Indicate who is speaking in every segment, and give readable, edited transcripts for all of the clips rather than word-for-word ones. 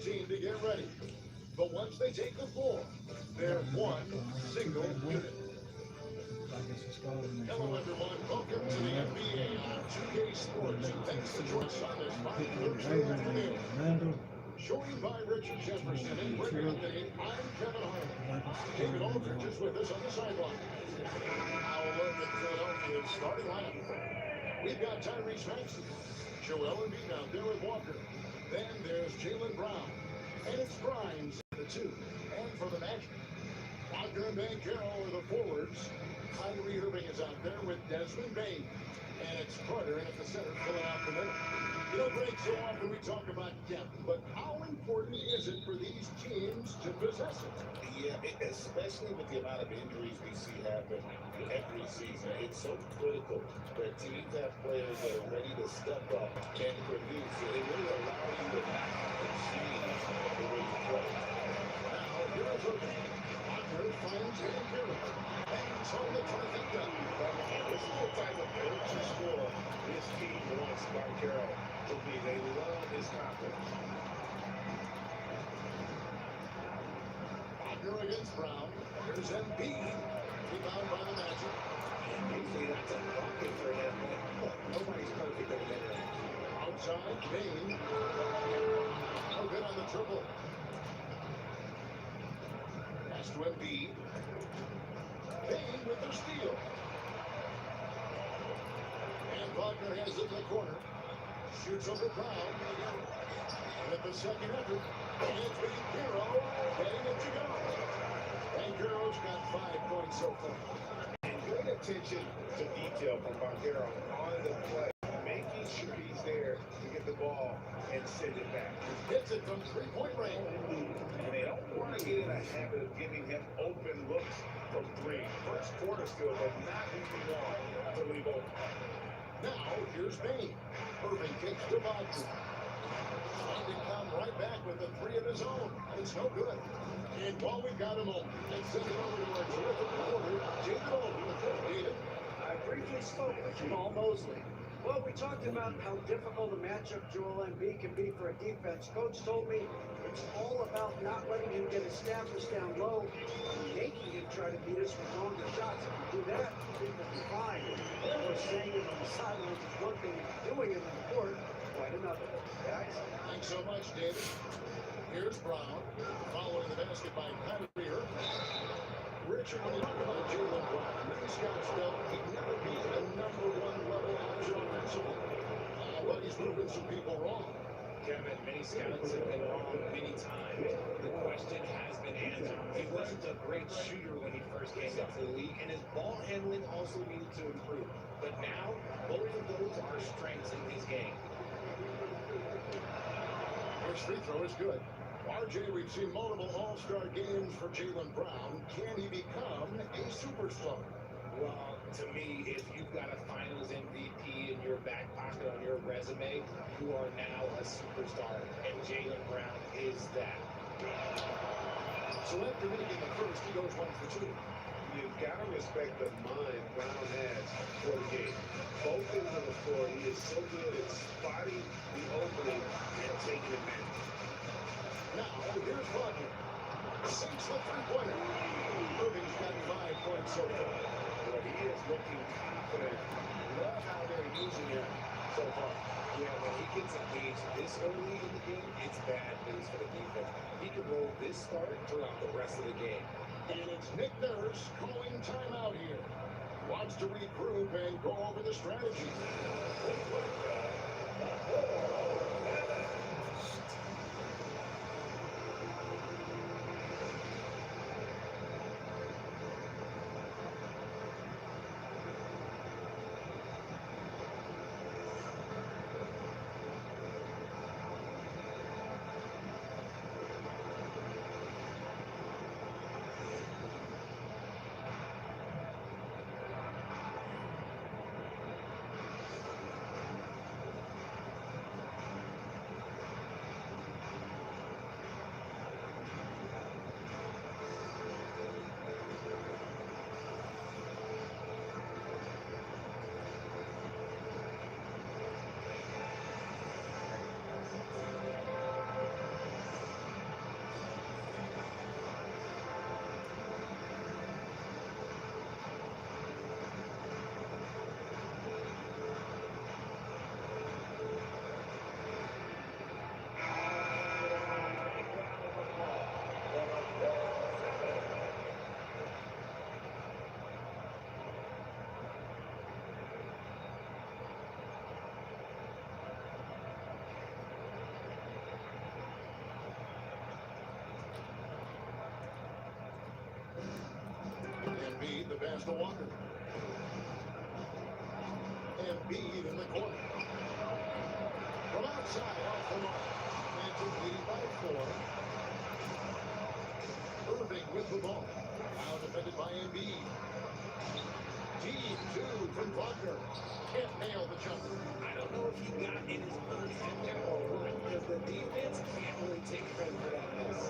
Speaker 1: team to get ready. But once they take the floor, they're one single unit. Hello, everyone. Welcome to the NBA on 2K Sports. And thanks for joining us on this fine Thursday afternoon. Joined by Richard Jefferson and breaking the game, I'm Kevin Harlan. David Aldridge is with us on the sideline. I'll look at Philadelphia's starting lineup. We've got Tyrese Maxey, Joel Embiid out there with Walker. Then there's Jaylen Brown. And it's Grimes at the 2. And for the Magic, Wagner and Banchero are the forwards. Kyrie Irving is out there with Desmond Bane. And it's Carter in at the center, filling out the middle. You know, Greg, so often we talk about depth, but how important is it for these teams to possess it?
Speaker 2: Yeah, especially with the amount of injuries we see happen every season. It's so critical that teams have players that are ready to step up and produce. It really allows you to not have to change the way you play.
Speaker 1: Now, here's Irving. Wagner finds Banchero. Bangs on the trifecta.
Speaker 2: This is the type of urge score this team wants Banchero to be. They love his confidence.
Speaker 1: Wagner against Brown. Here's Embiid. Rebound by the Magic.
Speaker 2: Usually that's a bucket for him, but nobody's perfect at the end.
Speaker 1: Outside, Bane. No good on the triple. Pass to Embiid. Bane with the steal. And Wagner has it in the corner. Shoots over Brown. With the second effort. And it's Banchero getting it to go. Banchero's got 5 points so far.
Speaker 2: And great attention to detail from Banchero on the play, making sure he's there to get the ball and send it back.
Speaker 1: Hits it from three-point range.
Speaker 2: And they don't want to get in a habit of giving him open looks from three. First quarter still, but not who you want to leave open.
Speaker 1: Now, here's Bane. Irving kicks to Wagner. Trying to come right back with a 3 of his own. It's no good. And while we've got a moment, let's send it over to our terrific reporter, David Aldridge. David.
Speaker 3: I briefly spoke with Jamal Mosley. Well, we talked about how difficult a matchup Joel Embiid can be for a defense. Coach told me it's all about not letting him get his staffers down low and making him try to beat us with longer shots. If you do that, I think we'll be fine. Of course, saying it on the sidelines is one thing, doing it on the court, quite another. Guys?
Speaker 1: Thanks so much, David. Here's Brown, following the basket by Kyrie Irving. Richard, when you talk about Jaylen Brown, many scouts felt he'd never be a #1 level option offensively. But he's proven some people wrong.
Speaker 4: Kevin, many scouts have been wrong many times. The question has been answered. He wasn't a great shooter when he first came into the league, and his ball handling also needed to improve. But now, both of those are strengths in his game.
Speaker 1: First free throw is good. RJ, we've seen multiple all-star games for Jaylen Brown. Can he become a superstar?
Speaker 4: Well, to me, if you've got a finals MVP in your back pocket on your resume, you are now a superstar, and Jaylen Brown is that.
Speaker 1: So after making the first, he goes 1 for 2.
Speaker 2: You've got to respect the mind Brown has for the game. Both ends of the floor, he is so good at spotting the opening and taking advantage.
Speaker 1: Now, here's Wagner. Sinks the three-pointer. Irving's got 5 points so far.
Speaker 2: Well, he is looking confident.
Speaker 1: Love how they're using him so far.
Speaker 4: Yeah, when he gets engaged this early in the game, it's bad news for the defense. He can roll this start throughout the rest of the game.
Speaker 1: And it's Nick Nurse calling timeout here. Wants to regroup and go over the strategy.
Speaker 2: the pass to Walker. Embiid in the corner. From outside, off the mark. Magic leading by 4. Irving with the ball. Now defended by Embiid. Deep 2 from Wagner. Can't nail the jumper.
Speaker 4: I don't know if he got in his own head there or what, because the defense can't really take credit for that miss.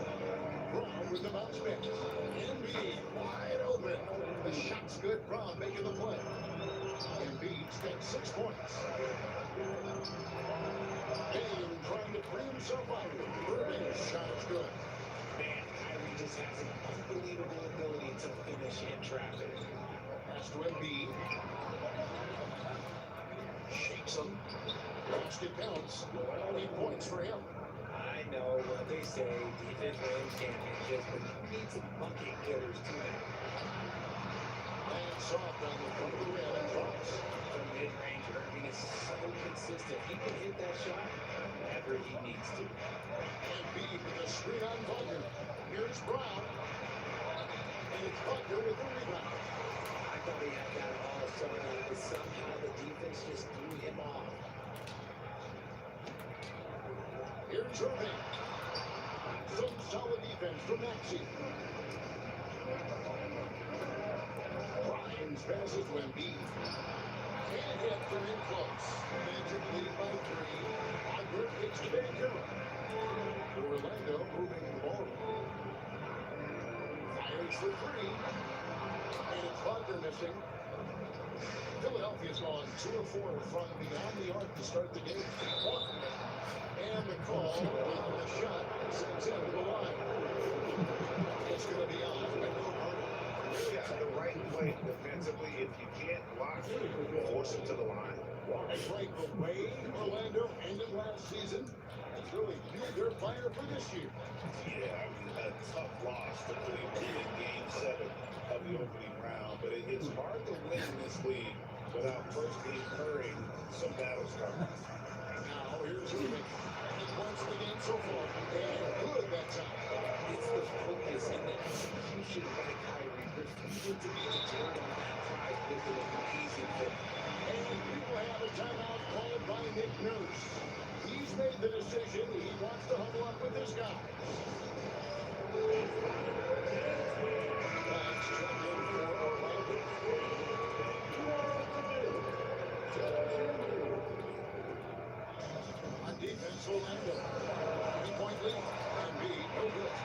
Speaker 2: Brown with the bounce back. Embiid wide open. The shot's good. Brown making the play. Embiid's got 6 points. Bane trying to free himself out. Irving's shot is good.
Speaker 4: Man, Kyrie just has an unbelievable ability to finish in traffic.
Speaker 2: Pass to Embiid. Shakes him. Basket counts. 8 points for him.
Speaker 4: I know what they say, defense wins championships, but you need some bucket getters too now.
Speaker 2: And soft on the front of the rim and drops.
Speaker 4: From mid-range, Irving is so consistent. He can hit that shot whenever he needs to.
Speaker 2: Embiid with a screen on Wagner. Here's Brown. And it's Wagner with the rebound.
Speaker 4: I thought he had that all sorted, but somehow the defense just threw him off.
Speaker 2: Here's Irving. Some solid defense from Maxey. Grimes passes to Embiid. Can't hit from in close. Magic lead by 3. Wagner kicks to Vancouver. Orlando moving the ball. Fires for 3. And it's Wagner missing. Philadelphia's gone 2 of 4 from beyond the arc to start the game. And the call on the shot sends him to the line. It's going to be on Wendell Carter.
Speaker 5: Yeah, the right play defensively. If you can't block, force him to the line.
Speaker 2: It's like the way Orlando ended last season. It's really fueled their fire for this year.
Speaker 5: Yeah, I mean, a tough loss to Cleveland in Game 7 of the opening round. But it's hard to win in this league without first incurring some battle scars.
Speaker 2: Now here's Irving. He points the game so far. And good that time.
Speaker 4: It's the focus and the execution by Kyrie, refusing to be deterred on that drive with an amazing finish.
Speaker 2: And we will have a timeout called by Nick Nurse. He's made the decision. He wants to huddle up with his guys. Thanks, check in for Orlando. On defense, Orlando. 3-point lead. Embiid, no good.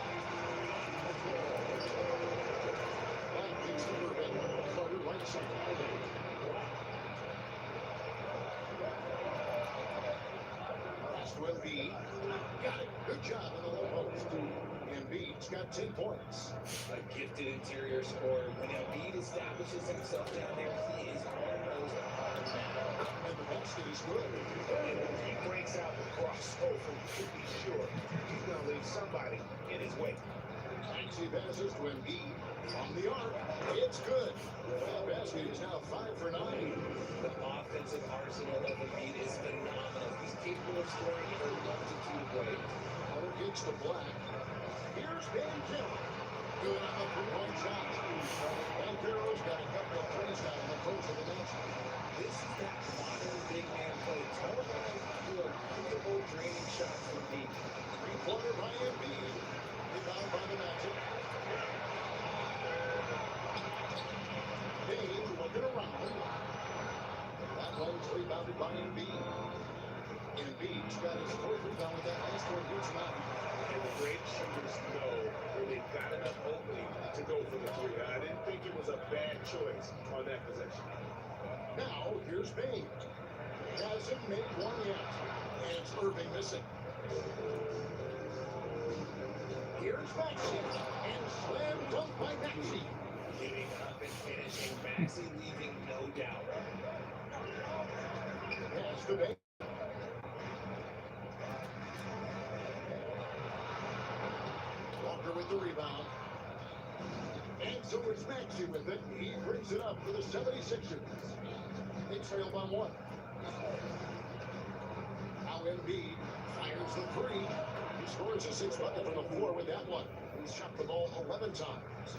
Speaker 2: Black kicks to Irving. Carter right side. Pass to Embiid. Got it. Good job in the low post. Embiid's got 10 points.
Speaker 4: A gifted interior scorer. When Embiid establishes himself down there, he is almost a hard man.
Speaker 2: And the basket is good.
Speaker 5: And if he breaks out the crossover, you can be sure he's going to leave somebody in his wake.
Speaker 2: Maxey passes to Embiid. On the arc. It's good. That basket is now 5 for 9.
Speaker 4: The offensive arsenal of Embiid is phenomenal. He's capable of scoring in a multitude of ways.
Speaker 2: Carter kicks to Black. Here's Vancouver. Good on the 3-point shot. Vancouver's got a couple of plays down in the coach of the match.
Speaker 4: This is that modern big man play. Tall guys do a comfortable draining shot from deep.
Speaker 2: 3-pointer by Embiid. Rebound by the Magic. Bane looking around. That one's rebounded by Embiid. Embiid's got his 4th rebound with that last one here tonight.
Speaker 5: And the great shooters know where they've got enough opening to go for the 3. I didn't think it was a bad choice on that possession.
Speaker 2: Now, here's Bane. Hasn't made one yet. And it's Irving missing. Here's Maxey. And slam dunk by Maxey.
Speaker 4: Giving up and finishing. Maxey leaving no doubt.
Speaker 2: Pass to Bane. Walker with the rebound. And so it's Maxey with it. He brings it up for the 76ers. They trail by 1. Now Embiid fires the 3.
Speaker 6: scores a 6-bucket from the floor with that one. He's shot the ball 11 times.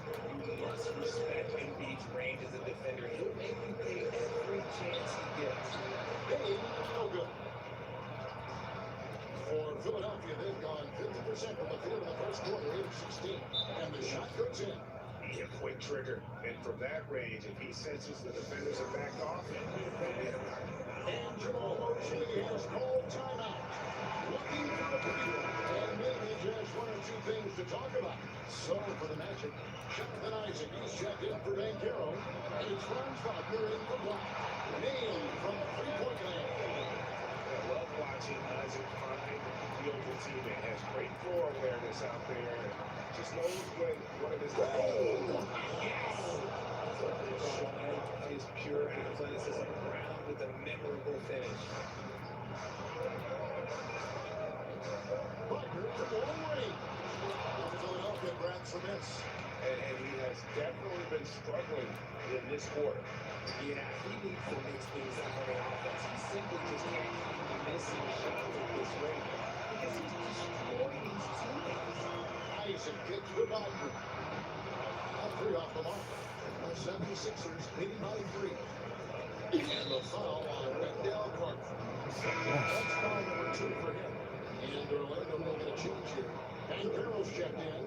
Speaker 4: You must respect Embiid's range as a defender. He'll make you pay every chance he gets.
Speaker 6: Hey, no good. For Philadelphia, they've gone 50% from the field in the first quarter, 8 of 16. And the shot goes in.
Speaker 5: A quick trigger. And from that range, if he senses the defenders have backed off,
Speaker 6: And Jamal Mosley has called timeout. Looking for a breather. And maybe just one or two things to talk about. So for the Magic, Jonathan Isaac, he's checked in for Banchero. And it's Franz Wagner in for Black. Nailed from three-point land.
Speaker 5: I love watching Isaac find the open teammate. Has great floor awareness out there. Just knows when one of his
Speaker 4: Showing his pure athleticism around with a memorable finish.
Speaker 6: Wagner from long range. Philadelphia grabs the miss.
Speaker 5: and he has definitely been struggling in this quarter.
Speaker 4: Yeah, he needs to mix things up on the offense. He simply just can't keep missing shots at this rate because he's destroying his teammates.
Speaker 6: Isaac kicks to Wagner. A three off the mark. The 76ers leading by 3. And the foul on Wendell Carter. That's foul number 2 for him. And Orlando will get a change here. And Carroll's checked in.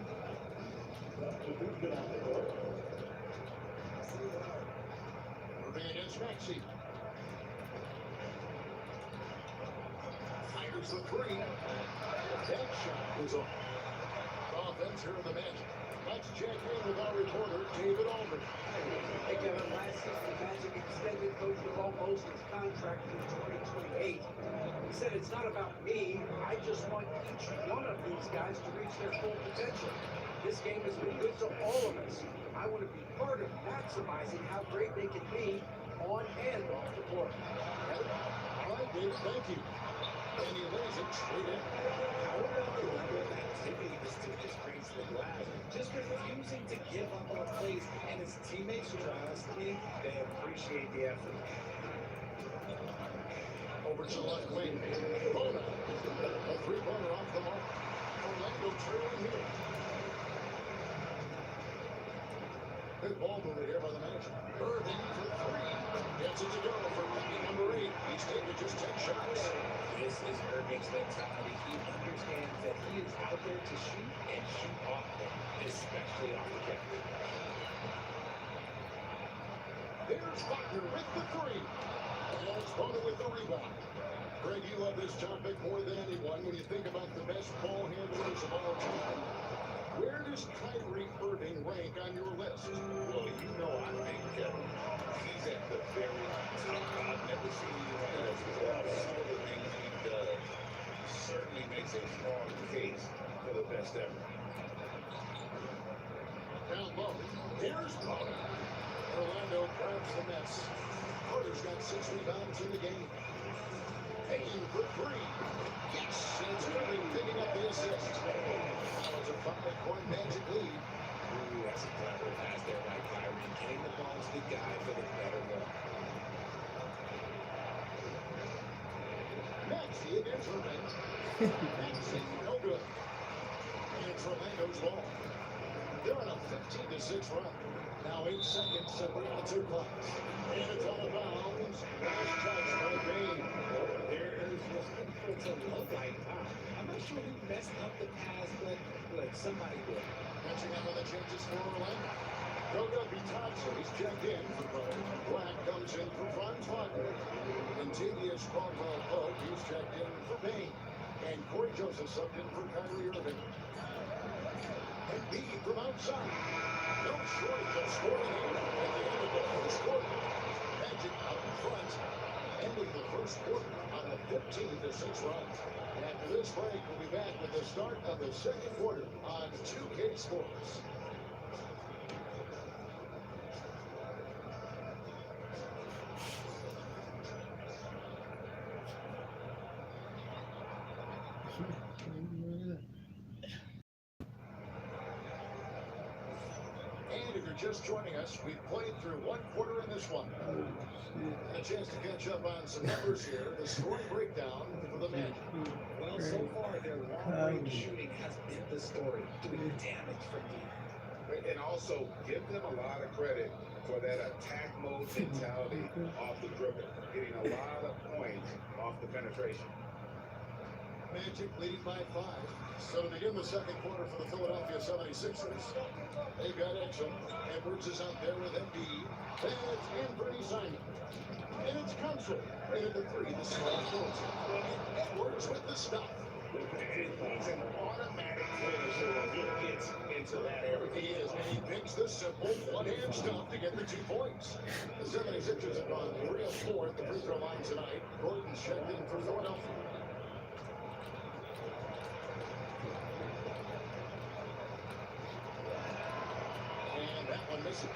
Speaker 6: Irving against Maxey. Fires the 3. That shot was off. Offense here in the Magic. Let's check in with our reporter, David Aldridge.
Speaker 3: Hey, Kevin, last season, the Magic extended Coach Jamal Mosley's contract through 2028. He said, it's not about me. I just want each one of these guys to reach their full potential. This game has been good to all of us. I want to be part of maximizing how great they can be on and off the court.
Speaker 6: All right, David, thank you. And he lays it straight in.
Speaker 4: How about the level of activity this team just brings to the glass? Just refusing to give up on plays, and his teammates trust me, they appreciate the effort.
Speaker 6: Over to the left wing. Bona. A three-pointer off the mark. Orlando trailing here. Good ball mover here by the Magic. Irving for 3. Gets it to go for lucky number 8. He's taken just 10 shots.
Speaker 4: This is Irving's mentality. He understands that he is out there to shoot and shoot often, especially off the catch.
Speaker 6: There's Wagner with the 3. And it's Bona with the rebound. Greg, you love this topic more than anyone when you think about the best ball handlers of all time. Where does Kyrie Irving rank on your list?
Speaker 2: Well, you know, I think he's at the very top. I've never seen anyone else with some of the things he does. Certainly makes a strong case for the best ever.
Speaker 6: Down low. Here's Bona. Orlando grabs the mess. Carter's got 6 rebounds in the game. Payne for 3. Yes, and it's Irving picking up the assist. Now it's a 5-point Magic lead.
Speaker 4: Ooh, that's a clever pass there by Kyrie. Getting the ball to the guy for the better look.
Speaker 6: Maxey against Irving. Maxey, no good. And it's Orlando's ball. They're on a 15-6 run. Now 8 seconds separate the 2 clocks. And it's out of bounds. Last touch by Payne.
Speaker 4: There is what's good to look like. I'm not sure who messed up the pass, but look, somebody did.
Speaker 6: Catching up on the changes for Orlando. Goga Bitadze, he's checked in for Pope. Black comes in for Franz Wagner. Latavius Caldwell-Pope, he's checked in for Payne. And Corey Joseph subbed in for Kyrie Irving. Embiid from outside. No shortage of scoring here at the end of the first quarter. Magic out in front, ending the first quarter on a 15-6 run. And after this break, we'll be back with the start of the second quarter on 2K Sports. And if you're just joining us, we've played through 1 quarter in this one. And a chance to catch up on some numbers here. The scoring breakdown for the Magic.
Speaker 4: Well, Well, so far, their long-range shooting has been the story, doing damage from deep.
Speaker 5: And also give them a lot of credit for that attack mode mentality off the dribble, getting a lot of points off the penetration.
Speaker 6: Magic leading by 5. So to begin the second quarter for the Philadelphia 76ers, they've got Exum. Edwards is out there with Embiid. Then it's Anthony Simon. And it's Council. Right at the 3, the small forward. Edwards with the stop.
Speaker 5: He's an automatic finisher when he gets into that area.
Speaker 6: He is, and he picks the simple one-hand stop to get the 2 points. The 76ers have gone 3 of 4 at the free throw line tonight. Gordon's checked in for Philadelphia. And that one misses.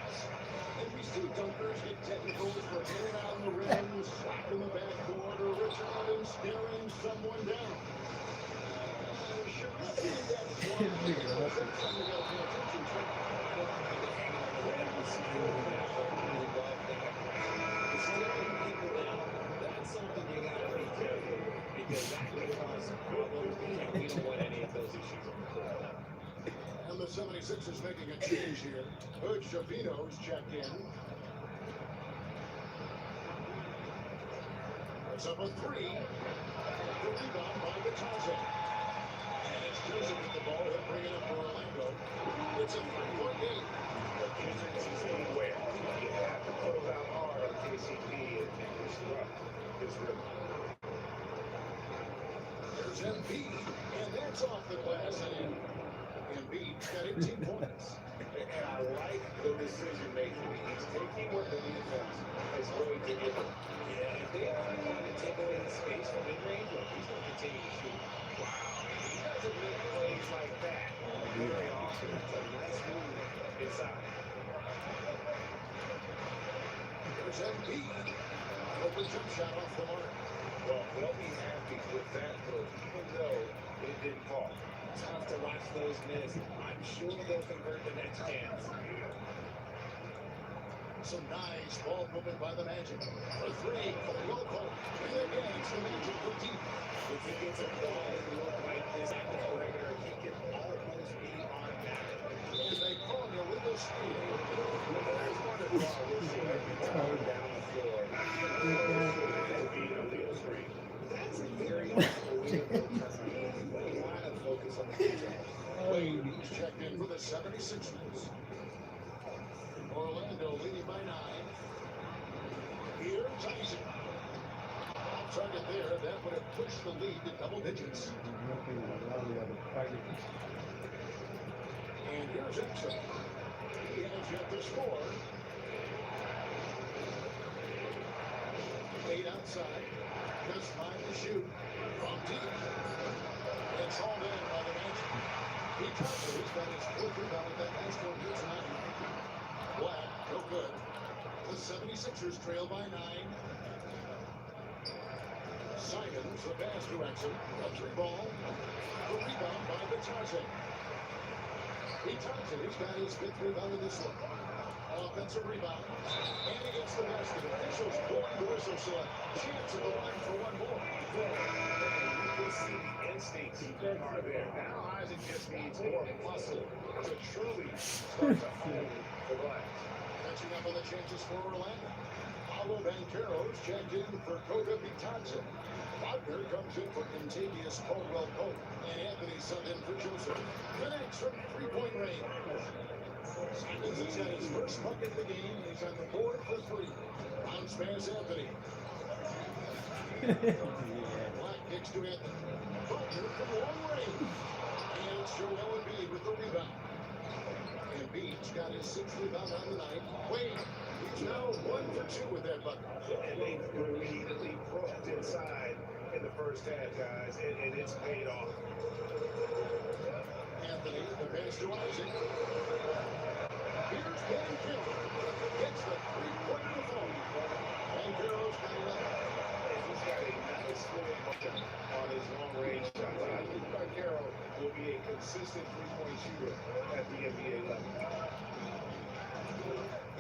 Speaker 6: NBC dunkers get technicals for in and out of the rim, slap in the backboard, or Richard Evans staring someone down.
Speaker 4: That's something you gotta be careful with, because that could cause problems, and we don't want any of those issues on the court.
Speaker 6: And the 76ers making a change here. Hood Shapino's checked in. It's up a 3. The rebound by Vitazzi. And it's Joseph with the ball. He'll bring it up for Orlando. It's a 3-point game.
Speaker 5: But Kendrick's anywhere. You have to close out hard on KCP and disrupt his rhythm.
Speaker 6: There's Embiid. And that's off the glass. And Embiid's got 18 points.
Speaker 5: And I like the decision making. He's taking what the defense is going to give him.
Speaker 4: Yeah, if they are going to take away the space from mid-range, well, he's going to continue to shoot.
Speaker 5: Wow. He doesn't make plays like that very often. It's a nice move inside.
Speaker 6: There's Embiid. Open jump shot off the mark.
Speaker 5: Well, they'll be happy with that move, even though it didn't fall.
Speaker 4: Tough to watch those miss. I'm sure they'll convert the next chance.
Speaker 6: Some nice ball movement by the Magic. A 3 for the Yoko. And again, it's the Magic for deep.
Speaker 4: If he gets a ball and look like this at the perimeter, he can almost be automatic.
Speaker 6: And they call an illegal steal.
Speaker 5: There's one to draw whistle every time down the floor. To be an illegal screen.
Speaker 4: That's a very useful way to protest the game.
Speaker 5: A lot of focus on the defense.
Speaker 6: Wade checked in for the 76ers. Orlando leading by 9. Here's Isaac. Off target there. That would have pushed the lead to double digits. And here's Exum. He has yet to score. 8 outside. Just 5 to shoot. From deep. It's all in by the Magic. He tries to. He's got his 4th rebound with that last one here tonight. Black, no good. The 76ers trail by 9. Simons, the pass to Exum. A 3 ball. The rebound by Vitazzi. Vitazzi's got his 5th rebound in this one. Offensive rebound. And he gets the basket. Officials blowing the whistle, so a chance at the line for one more.
Speaker 5: You can see the instincts are there. Now Isaac just needs more muscle to truly start to hold the glass.
Speaker 6: Catching up on the chances for Orlando. Paolo Banchero's checked in for Koga Vitazzi. Wagner comes in for Contavious Caldwell Pope. And Anthony subbed in for Joseph. Connects from 3-point range. Simons has got his first bucket of the game. He's on the board for 3. Bounce pass Anthony. Black kicks to Anthony. Butler from long range. And it's Joel Embiid with the rebound. Embiid's got his 6th rebound on the night. Wade, he's now 1 for 2 with that bucket.
Speaker 5: And they repeatedly probed inside in the first half, guys, and it's paid off.
Speaker 6: Anthony, the pass to Isaac. Here's Banchero. Gets the 3-point before. Banchero's got 11.
Speaker 5: And he's got a nice little motion on his long-range shots. I think Banchero will be a consistent three-point shooter at the NBA level.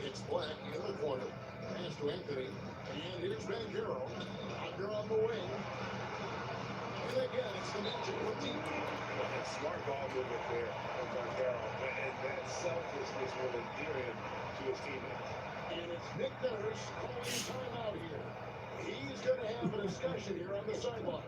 Speaker 6: It's Black in the corner. Pass to Anthony. And here's Banchero. Wagner on the wing. And again, it's the Magic for deep.
Speaker 5: And smart ball movement there from Montero. And that selflessness will endear him to his teammates.
Speaker 6: And it's Nick Nurse calling timeout here. He's going to have a discussion here on the sideline.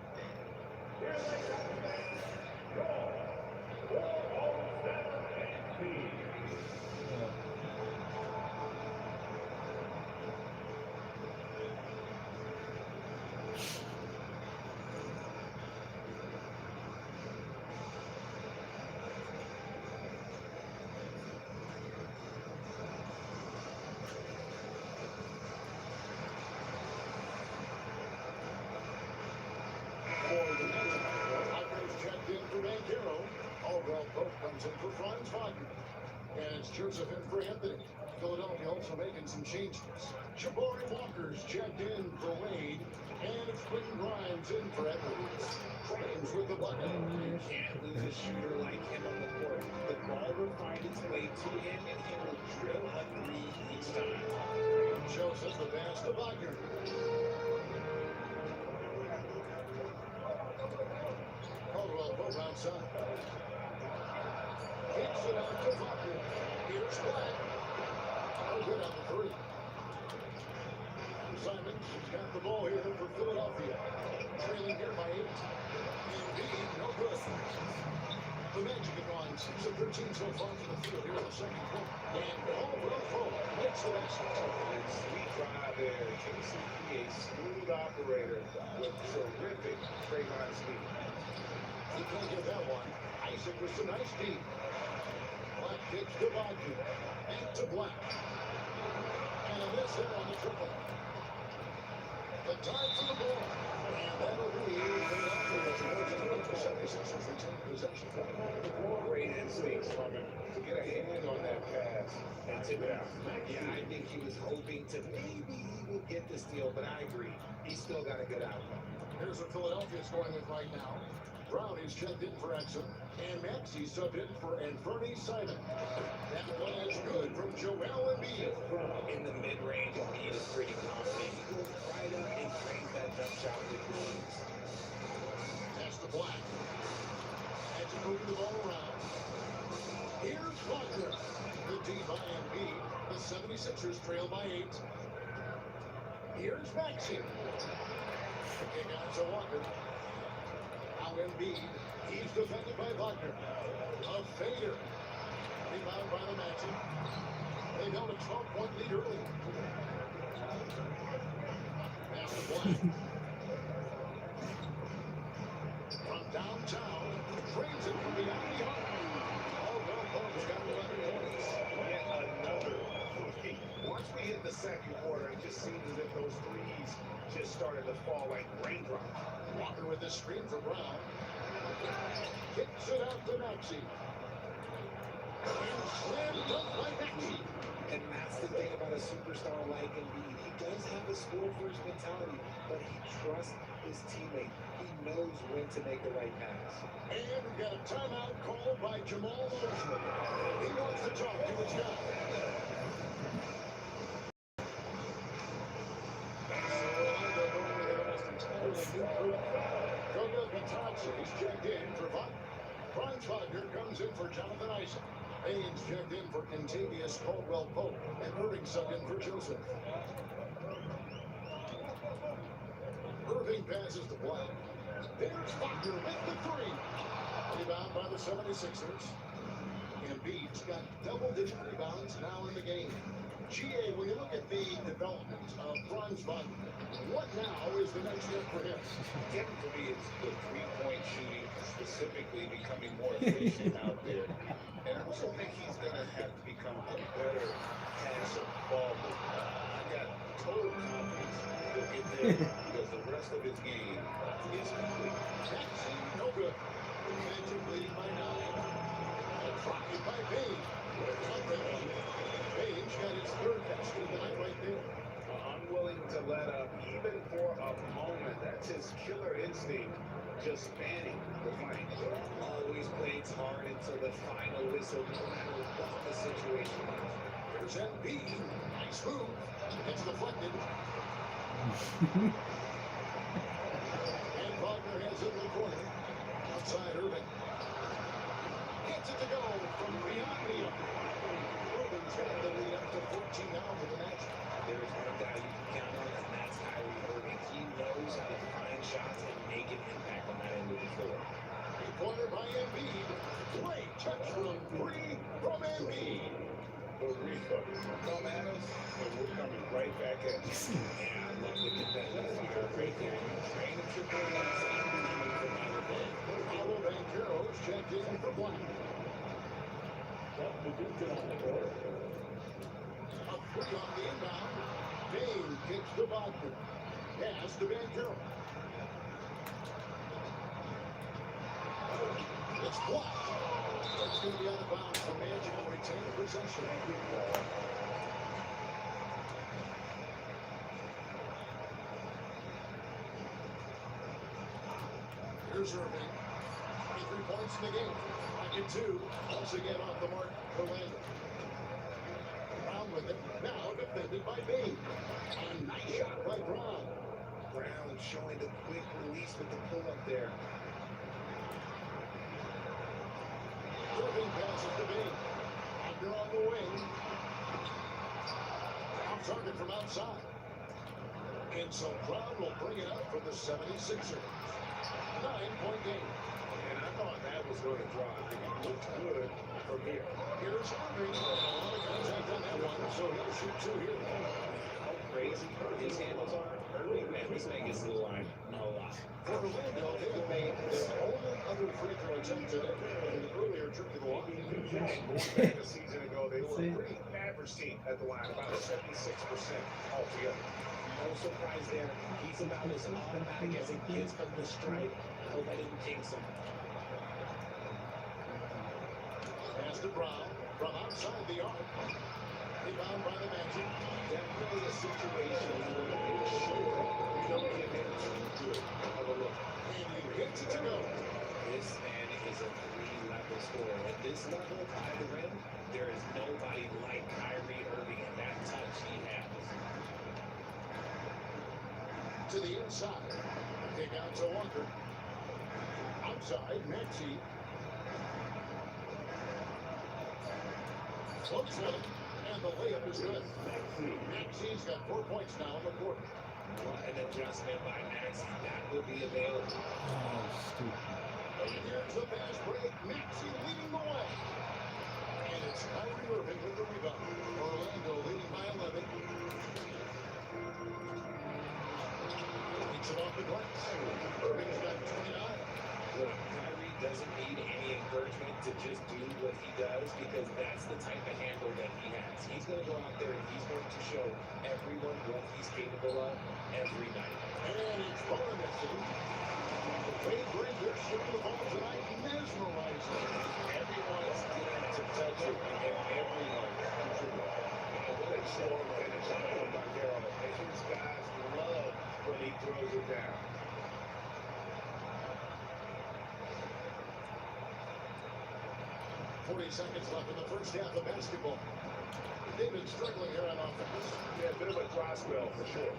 Speaker 6: Operators checked in for Banchero. Aldwell Pope comes in for Franz Wagner. And it's Joseph in for Anthony. Philadelphia also making some changes. Jabari Walker's checked in for Wade. And it's Quentin Grimes in for Edwards. Grimes with the bucket.
Speaker 4: You can't lose a shooter like him on the court. The ball will find its way to him, and he will drill a three each time.
Speaker 6: Joseph the pass to Wagner. Caldwell Pope outside. Kicks it out to Wagner. Here's Black. No good on the three. Simons has got the ball here for Philadelphia. Trailing here by 8. Indeed, no good. The Magic have gone 6 of 13 so far from the field here in the second quarter. And Caldwell Pope makes the basket.
Speaker 5: Sweet drive there. Casey, a smooth operator with terrific straight line speed.
Speaker 6: He can't get that one. Isaac with some nice deep. Black kicks to Wagner. Back to Black. And a miss there on the triple. The time for the ball. And that'll be the 76ers retain possession.
Speaker 5: Great instincts from him to get a hand on that pass and tip it out.
Speaker 4: Yeah, I think he was hoping to maybe even get the steal, but I agree. He's still got a good outcome.
Speaker 6: Here's what Philadelphia's going with right now. Brownie's checked in for Exum. And Maxey subbed in for Anthony Simon. That one is good from Joel Embiid.
Speaker 4: In the mid-range, Embiid is pretty confident. He goes right up and trains that jump shot with ease.
Speaker 6: That's the Black. As he moves the ball around. Here's Wagner. The D by Embiid. The 76ers trail by 8. Here's Maxey. Kick out to Walker. Now Embiid. He's defended by Wagner. A fader. Rebound by the Magic. They held a 12-point lead early. Pass to Black. From downtown, trains it from beyond the arc. Aldwell Pope's got 11 points.
Speaker 5: Yet another three. Once we hit the second quarter, it just seemed as if those threes just started to fall like raindrops.
Speaker 6: Walker with the screen for Brown. Kicks it out to Maxey. And slammed dunk by Maxey.
Speaker 4: And that's the thing about a superstar like Embiid. He does have a score-first mentality, but he trusts his teammate. He knows when to make the right pass.
Speaker 6: And we got a timeout called by Jamal Mosley. He wants to talk to his guy. Goga Bitadze is checked in for Wagner. Franz Wagner comes in for Jonathan Isaac. Haynes checked in for Contavious Caldwell Pope. And Irving subbed in for Joseph. Irving passes to Black. There's Wagner with the three. Rebound by the 76ers. Embiid's got double-digit rebounds now in the game. GA, when you look at the development of Franz Wagner, what now is the next step for him?
Speaker 5: Again, for me, it's the three-point shooting, specifically becoming more efficient out there. And I also think he's going to have to become a better passer ball mover. I got total confidence he'll get there because the rest of his game is complete.
Speaker 6: Maxey, no good. Magic leading by 9. A try by Page. Page got his third basket of the night right there.
Speaker 5: Unwilling to let up even for a moment. That's his killer instinct, just fanning the fight.
Speaker 4: Always plays hard until the final whistle, no matter what the situation is.
Speaker 6: Here's Embiid. Nice move. It's deflected. And Wagner has it in the corner. gets it to go from beyond the arc. Rubin's got the lead up to 14 now for the match.
Speaker 4: There is one guy you can count on, and that's Kyrie Irving. He knows how to find shots and make an impact on that end of the floor.
Speaker 6: Three-pointer by Embiid. Great touch from three from Embiid.
Speaker 2: The refund. Come at us, and we're coming right back at you.
Speaker 4: Yeah, I love the competitive fire right there. You train at your brilliance and you do it for another day.
Speaker 6: Paolo Banchero's checked in for one. A three on the inbound. Payne kicks to Wagner. Pass to Banchero. It's blocked. It's going to be out of bounds. The Magic will retain possession. Here's Irving. 23 points in the game. Back in two. Once again off the mark for Landry. Brown with it. Now defended by Bain. A nice shot by Brown.
Speaker 4: Brown showing the quick release with the pull-up there.
Speaker 6: Irving passes to Bain. Under on the wing. Off target from outside. And so Brown will bring it up for the 76ers. 9-point game.
Speaker 2: And I thought that was going to drop. It looked good from here.
Speaker 6: Here's Irving. A lot of contact on that one, so he'll shoot two here.
Speaker 4: How crazy his handles are. Irving, man, this man gets to the line a lot.
Speaker 6: For Orlando, they have made their only other free throw attempt today in the earlier trip to the line.
Speaker 2: Back a season ago, they were a pretty average team at the line, about 76% altogether.
Speaker 4: No surprise there. He's about as automatic as it gets from the stripe. I hope I didn't jinx him.
Speaker 6: Pass to Brown from outside the arc. Rebound by the Magic.
Speaker 4: Definitely a situation where make sure you don't give him too good of a look.
Speaker 6: And he gets it to go.
Speaker 4: This man is a three-level scorer. At this level, by the rim, there is nobody like Kyrie Irving and that touch he has.
Speaker 6: To the inside. Kick out to Walker. Outside, Maxey. Floats with it. And the layup is good. Maxey's got 4 points now in the quarter.
Speaker 4: What an adjustment by Maxey. That will be available.
Speaker 6: And here's the fast break. Maxey leading the way. And it's Kyrie Irving with the rebound. Orlando leading by 11. Takes it off the glass. Irving's got 29.
Speaker 4: Look, Kyrie doesn't need any encouragement to just do what he does because that's the type of handle that he has. He's going to go out there and he's going to show everyone what he's capable of every night.
Speaker 6: And it's bonusing. The Wade Rangers shooting the ball tonight. Mesmerizing.
Speaker 4: Everyone's getting to touch it and everyone contributes.
Speaker 2: What a strong finish on Banchero. And these guys love when he throws it down.
Speaker 6: Seconds left in the first half of basketball. They've been struggling here on offense.
Speaker 2: Yeah, a bit of a dry spell for sure.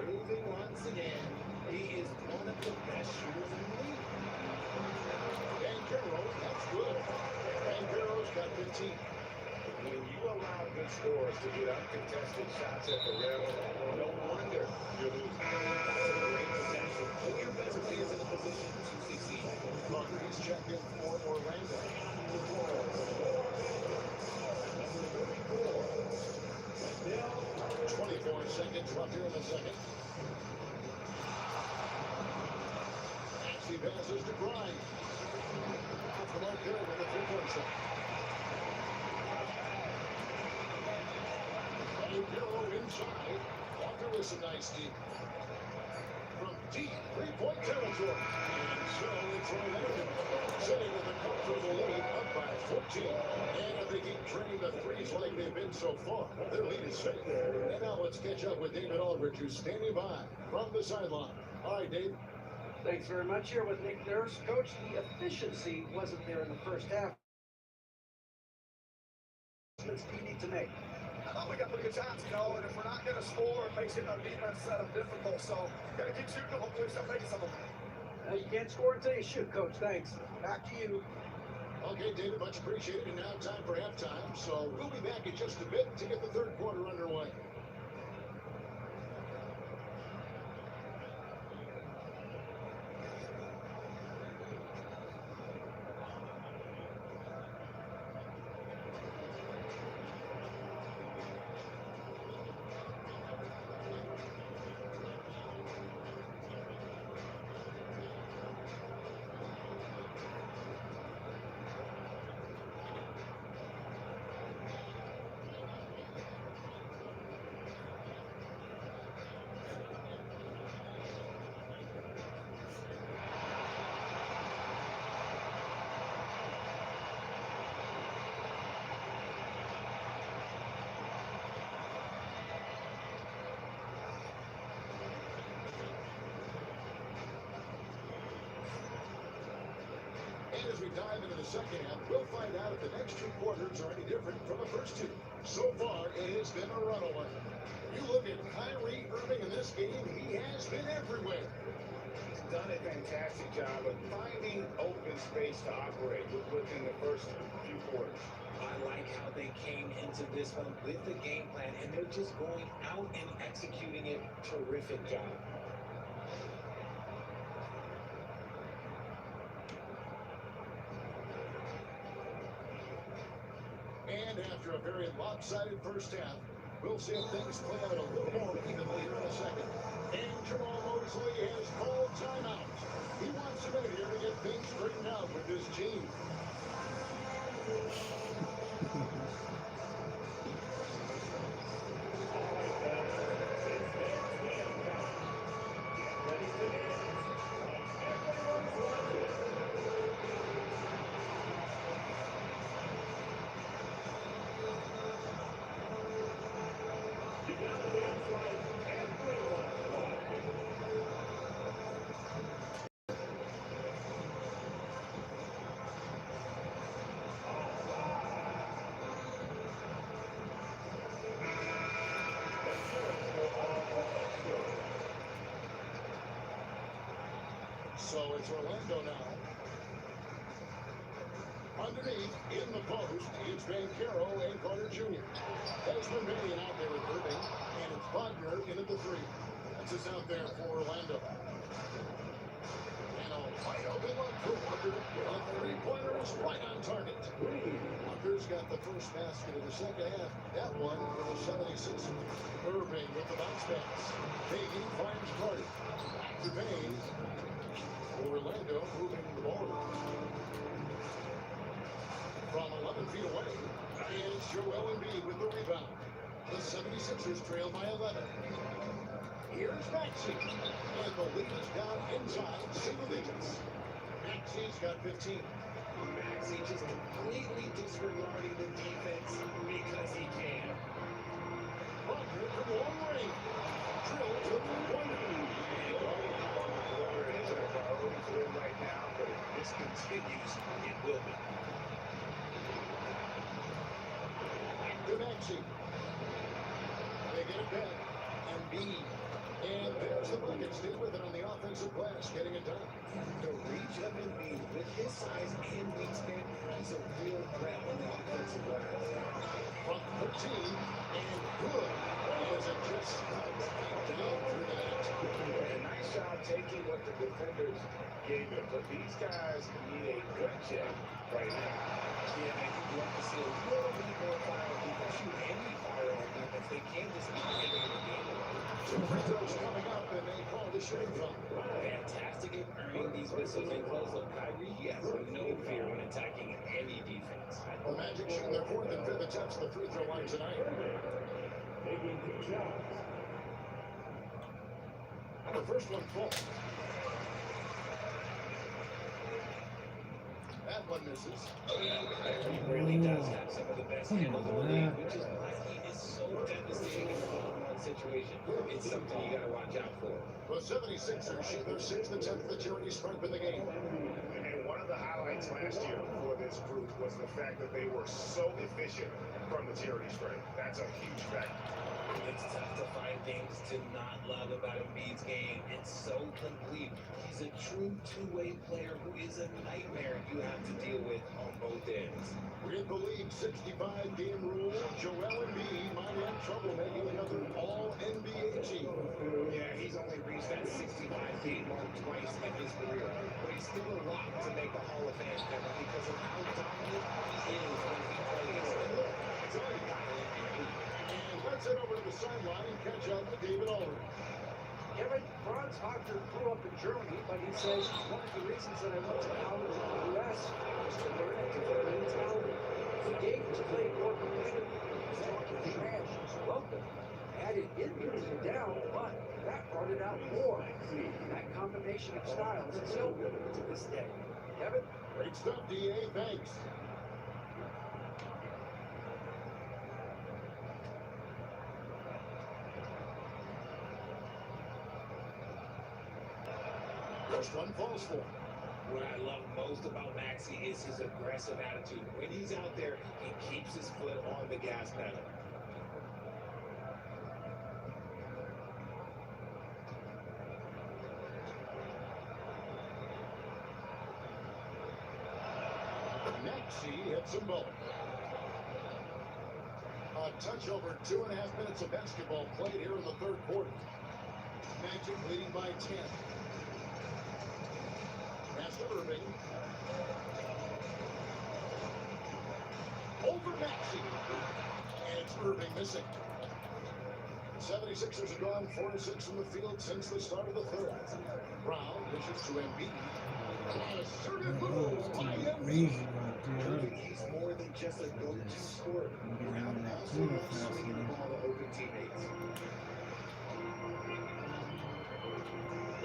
Speaker 4: Proving once again, he is one of the best shooters in the league.
Speaker 6: Banchero, that's good. Banchero's got 15.
Speaker 2: When you allow good scorers to get uncontested shots at the rim, no wonder you're losing.
Speaker 4: That's a great possession. Put your best players in a position to succeed.
Speaker 6: He's checked in for Orlando. 24 seconds left here in the second. Maxey passes to Grimes. Off the mark there with a three-point shot. Banchero inside. Walker with some nice deep. From deep three-point territory. And so it's Orlando sitting with a comfortable lead up by 14. And if they keep training the threes like they've been so far, their lead is safe. And now let's catch up with David Aldridge, who's standing by from the sideline. All right, Dave.
Speaker 3: Thanks very much. Here with Nick Nurse. Coach, the efficiency wasn't there in the first half. What do you need to make?
Speaker 7: We got pretty good shots, and if we're not going to score, it makes it our defense setup difficult. So, got to keep shooting, hopefully start making some of them.
Speaker 3: You can't score until you shoot, Coach. Thanks. Back to you.
Speaker 6: Okay, David, much appreciated. And now time for halftime. So we'll be back in just a bit to get the third quarter underway. And as we dive into the second half, we'll find out if the next two quarters are any different from the first two. So far, it has been a runaway. You look at Kyrie Irving in this game, he has been everywhere.
Speaker 2: He's done a fantastic job of finding open space to operate within the first few quarters.
Speaker 4: I like how they came into this one with the game plan, and they're just going out and executing it. Terrific job.
Speaker 6: And after a very lopsided first half, we'll see if things play out a little more evenly here in a second. And Jamal Mosley has called timeout. He wants a minute here to get things straightened out with this team. So it's Orlando now. Underneath, in the post, it's Banchero and Carter Jr. Desmond Bane out there with Irving, and it's Wagner in at the three. That's us out there for Orlando. And a wide open look for Walker. A three-pointer is right on target. Walker's got the first basket of the second half. That one for the 76ers. Irving with the bounce pass. Bane finds Carter. Back to Bane. Orlando moving the ball. From 11 feet away, is Joel Embiid with the rebound. The 76ers trail by 11. Here's Maxey. And the lead is down inside single digits. Maxey's got 15.
Speaker 4: Maxey just completely disregarding the defense because he can.
Speaker 6: Wagner from long range. Drilled to the three-pointer.
Speaker 2: Right now, but if this continues, it will be.
Speaker 6: To Maxey. They get it back. Embiid. And there's the bucket. Stay with it on the offensive glass, getting it done.
Speaker 4: The reach of Embiid with his size and wingspan, he's a real threat on the offensive glass.
Speaker 6: From 13, and good. As it just slides down through the net.
Speaker 2: A nice job taking what the defenders gave him, but these guys need a gut check right now.
Speaker 4: Yeah, I think you have to see a little bit more fire on defense. Shoot any fire on defense. They can't just be giving the game away.
Speaker 6: Two free throws coming up, and they call the shooting foul.
Speaker 4: Fantastic at earning these whistles and close. Look, Kyrie, he has no fear in attacking any defense.
Speaker 6: The Magic shooting their fourth and fifth attempts at the free throw line tonight. And the first one full. That one misses.
Speaker 4: He really does have some of the best handles in the league, which is why he is so devastating in the one-on-one situation. It's something you got to watch out for.
Speaker 6: The 76ers shoot their sixth attempt at the charity stripe in the game.
Speaker 2: And one of the highlights last year for them
Speaker 7: this group was the fact that they were so efficient from the charity stripe. That's a huge factor.
Speaker 4: It's tough to find things to not love about Embiid's game. It's so complete. He's a true two-way player who is a nightmare you have to deal with on both ends.
Speaker 6: With the league 65-game rule, Joel Embiid might have trouble making another All-NBA team.
Speaker 4: Yeah, he's only reached that 65-game mark twice in his career, but he's still a lock to make the Hall of Fame cover because of how dominant he is when he plays. And look, it's already got MVP.
Speaker 6: And let's head over to the sideline and catch up with David Aldridge.
Speaker 3: Kevin, Franz Wagner grew up in Germany, but he says one of the reasons that I went to college in the U.S. was to learn a different mentality. The game to play more competitive. Talking trash is welcome. Added injuries and down, but that brought it out more. That combination of styles is still good to this day. Kevin?
Speaker 6: Great stuff, D.A. Thanks. First one falls for him.
Speaker 4: What I love most about Maxey is his aggressive attitude. When he's out there, he keeps his foot on the gas pedal.
Speaker 6: Maxey hits them both. A touch over 2.5 minutes of basketball played here in the third quarter. Magic leading by 10. Pass to Irving. Over Maxey. And it's Irving missing. 76ers have gone 4-6 from the field since the start of the third. Brown pitches to Embiid. An assertive move by Embiid.
Speaker 4: He's more than just a go-to scorer. Brown also loves swinging the ball to open teammates.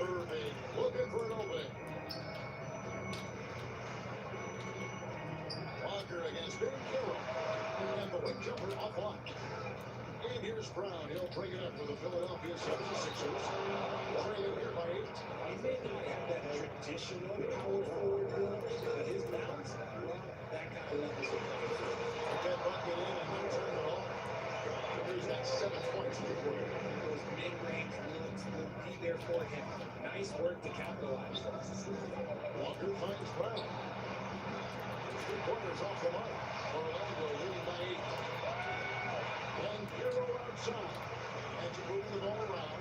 Speaker 6: Irving looking for an opening. Walker against Ben Carroll. And the wing jumper offline. And here's Brown. He'll bring it up for the Philadelphia 76ers. Trailing here by 8.
Speaker 4: He may not have that traditional power forward build, but his bounce, well, that kind of levels the playing field.
Speaker 6: Put that bucket in and no turn at all. There's that 7 points in the quarter.
Speaker 4: Those mid-range looks will be there for him. Nice work to capitalize.
Speaker 6: Walker finds Brown. 3 quarters off the mark. Orlando leading by 8. And Hero outside. Magic moving the ball around.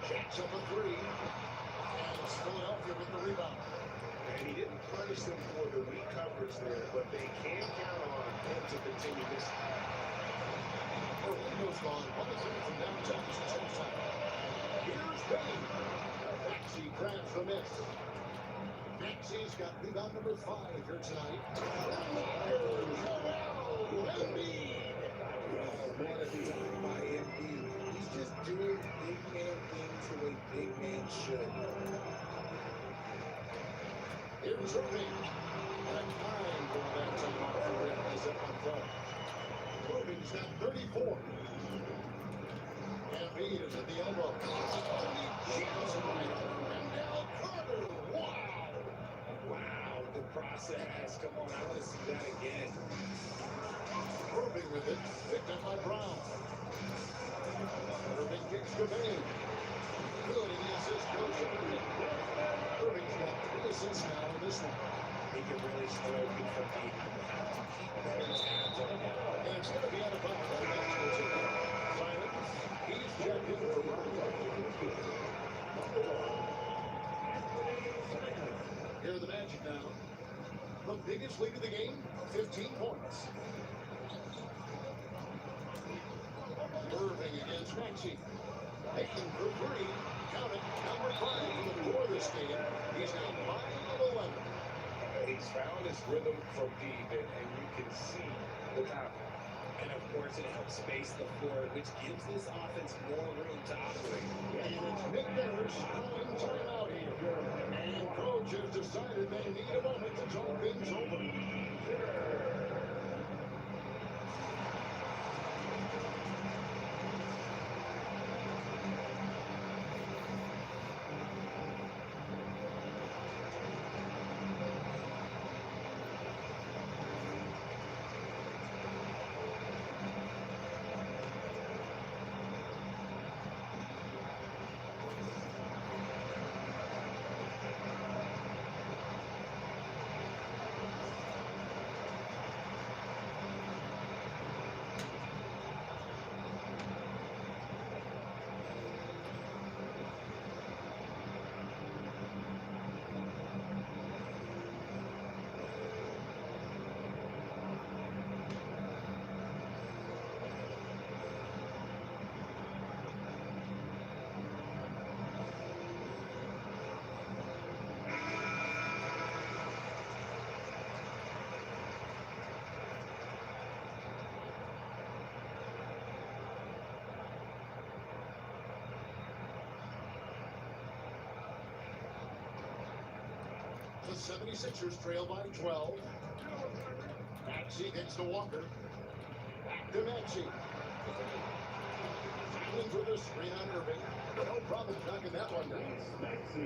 Speaker 6: Jacks up a 3. And it's Philadelphia with the rebound.
Speaker 7: And he didn't punish them for the weak coverage there, but they can count on him to continue this.
Speaker 6: Orlando's gone 1-3 from downtown since halftime. Here's Payne. Maxey grabs the miss. Maxey's got rebound number 5 here tonight. Here's Joel Embiid.
Speaker 4: What a time by Embiid. He's just doing big man things the way big men should.
Speaker 6: Here's Irving. And a time going that time out for him is up on front. Irving's got 34. Embiid is at the elbow. And now Carter. Wow.
Speaker 4: Wow, the process. Come on, I want to see that again.
Speaker 6: Irving with it. Picked up by Brown. Irving kicks to Payne. Good, and the assist goes to Irving. Irving's got 3 assists now in this one.
Speaker 4: He can really slow me from deep. Have to keep his hands on him.
Speaker 6: And it's going to be out of bounds on the national team. Silence. He's checked in for Brown. Here are the Magic now. The biggest lead of the game, 15 points. Irving against Maxey. Taking for 3. Count it. Number 5 for this game. He's now 5 of 11.
Speaker 7: He's found his rhythm from deep, and you can see the confidence.
Speaker 4: And of course, it helps space the floor, which gives this offense more room to operate.
Speaker 6: And it's Nick Nurse calling timeout here. And coach has decided they need a moment to talk things over. The 76ers trail by 12. Maxey gets to Walker. Back to Maxey. Tackling for the screen on Irving. No problem knocking that one down.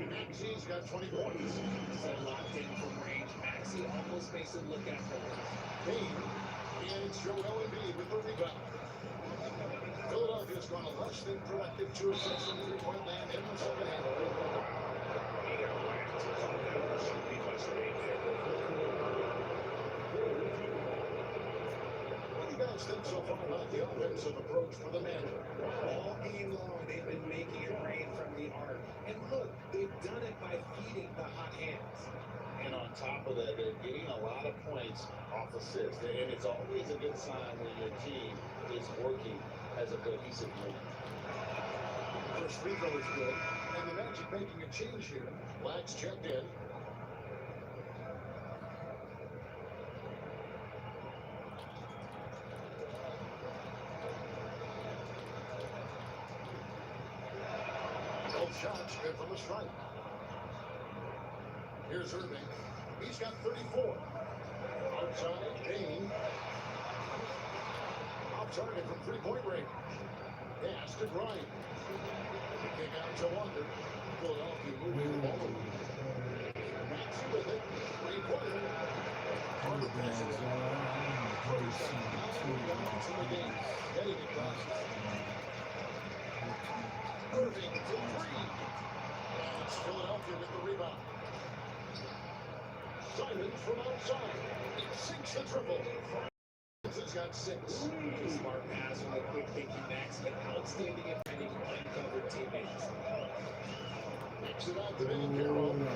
Speaker 6: Maxey's got 20 points.
Speaker 4: Locked in from range. Maxey almost makes it look effortless.
Speaker 6: Payne. And it's Joel Embiid with the rebound. Philadelphia's gone a less than productive 2 assists from three-point land in the second half. What do you guys think so far about the offensive approach for the Magic?
Speaker 4: All game long, they've been making it rain from the arc. And look, they've done it by feeding the hot hands.
Speaker 2: And on top of that, they're getting a lot of points off assists. And it's always a good sign when your team is working as a cohesive unit.
Speaker 6: First free throw is good. And the Magic making a change here. Lax checked in. Both shots good from the strike. Here's Irving. He's got 34. Outside, Payne. Off target from three-point range. Pass to Bryant. Kick out to Walker. Philadelphia moving the ball. Maxey with it. Three-pointer. Getting it back. Irving for three. And it's Philadelphia with the rebound. Simons from outside. Sinks the triple. Has got 6.
Speaker 4: Smart pass from the quick thinking Maxey. Outstanding at finding uncovered teammates.
Speaker 6: Makes it out to Van Carroll. Good,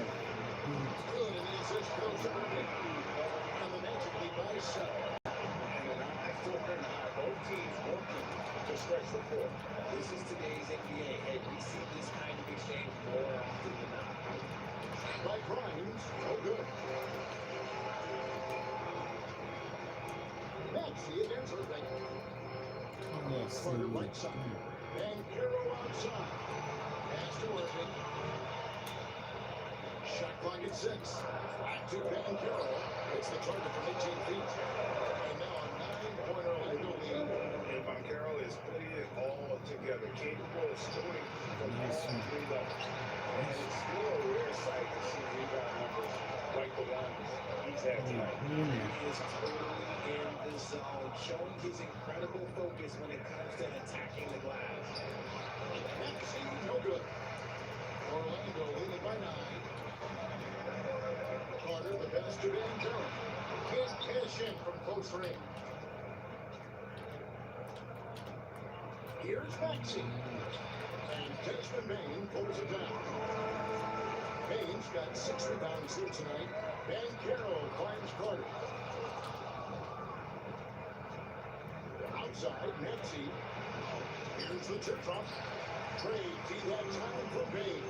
Speaker 6: and the assist goes to Irving. And the Magic lead by 7.
Speaker 2: And an eye for an eye. Both teams working to stretch the floor.
Speaker 4: This is today's NBA. Hey, we see this kind of exchange more often than not.
Speaker 6: By Grimes. Oh, good. Maxey against Irving. Carter right side. Van Carroll outside. Pass to Irving. Shot clock at 6. Back to Van Carroll. It's the target from 18 feet. And now a 9-point Orlando lead.
Speaker 5: And Moncaro is putting it all together, capable of scoring from all 3 levels. And it's still a rare sight to see rebound numbers like the ones he's had tonight.
Speaker 4: He is totally in the zone, showing his incredible focus when it comes to attacking the glass.
Speaker 6: Maxey, no good. Orlando leading by 9. Carter, the pass to Van Carroll. Can't cash in from close range. Here's Maxey. And Desmond Bain pulls it down. Bain's got 6 rebounds here tonight. Van Carroll finds Carter. Outside, Maxey. Here's the tip-off. Trade, he had time for Bain.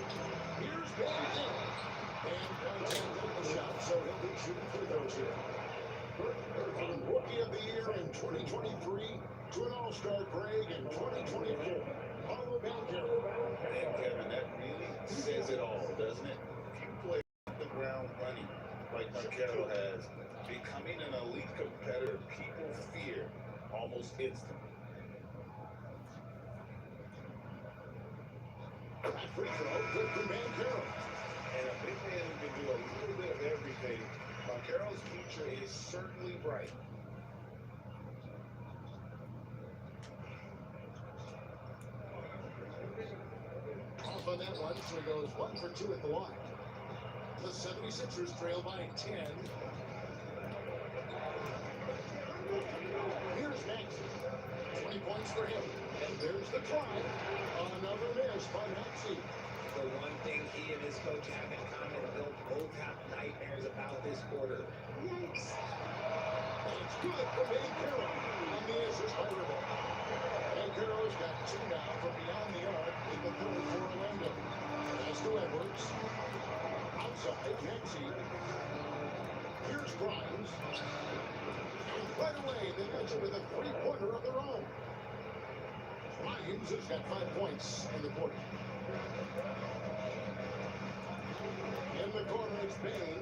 Speaker 6: Here's Bain. And Downtown got the shot, so he'll be shooting free throws here. From Rookie of the Year in 2023 to an All-Star break in 2024. Paulo Van Carroll.
Speaker 2: And Kevin, that really says it all, doesn't it? If you play the ground running like Moncaro has, becoming an elite competitor, people fear almost instantly.
Speaker 6: That free throw, good for Van Carroll.
Speaker 5: And a big man who can do a little bit of everything. Moncaro's future is certainly bright.
Speaker 6: Off on that one, so he goes 1 for 2 at the line. The 76ers trail by 10. Here's Maxey. 20 points for him. And there's the try. Another miss by Maxey.
Speaker 4: The one thing he and his coach have in common, they'll both have nightmares about this quarter. Yikes.
Speaker 6: And it's good for Van Carroll. And the assist by Irving. Van Carroll's got 2 now from beyond the arc in the third for Orlando. Pass to Edwards. Outside, Maxey. Here's Grimes. And right away, they answer with a 3-pointer of their own. Grimes has got 5 points in the quarter. In the corner, it's Bain.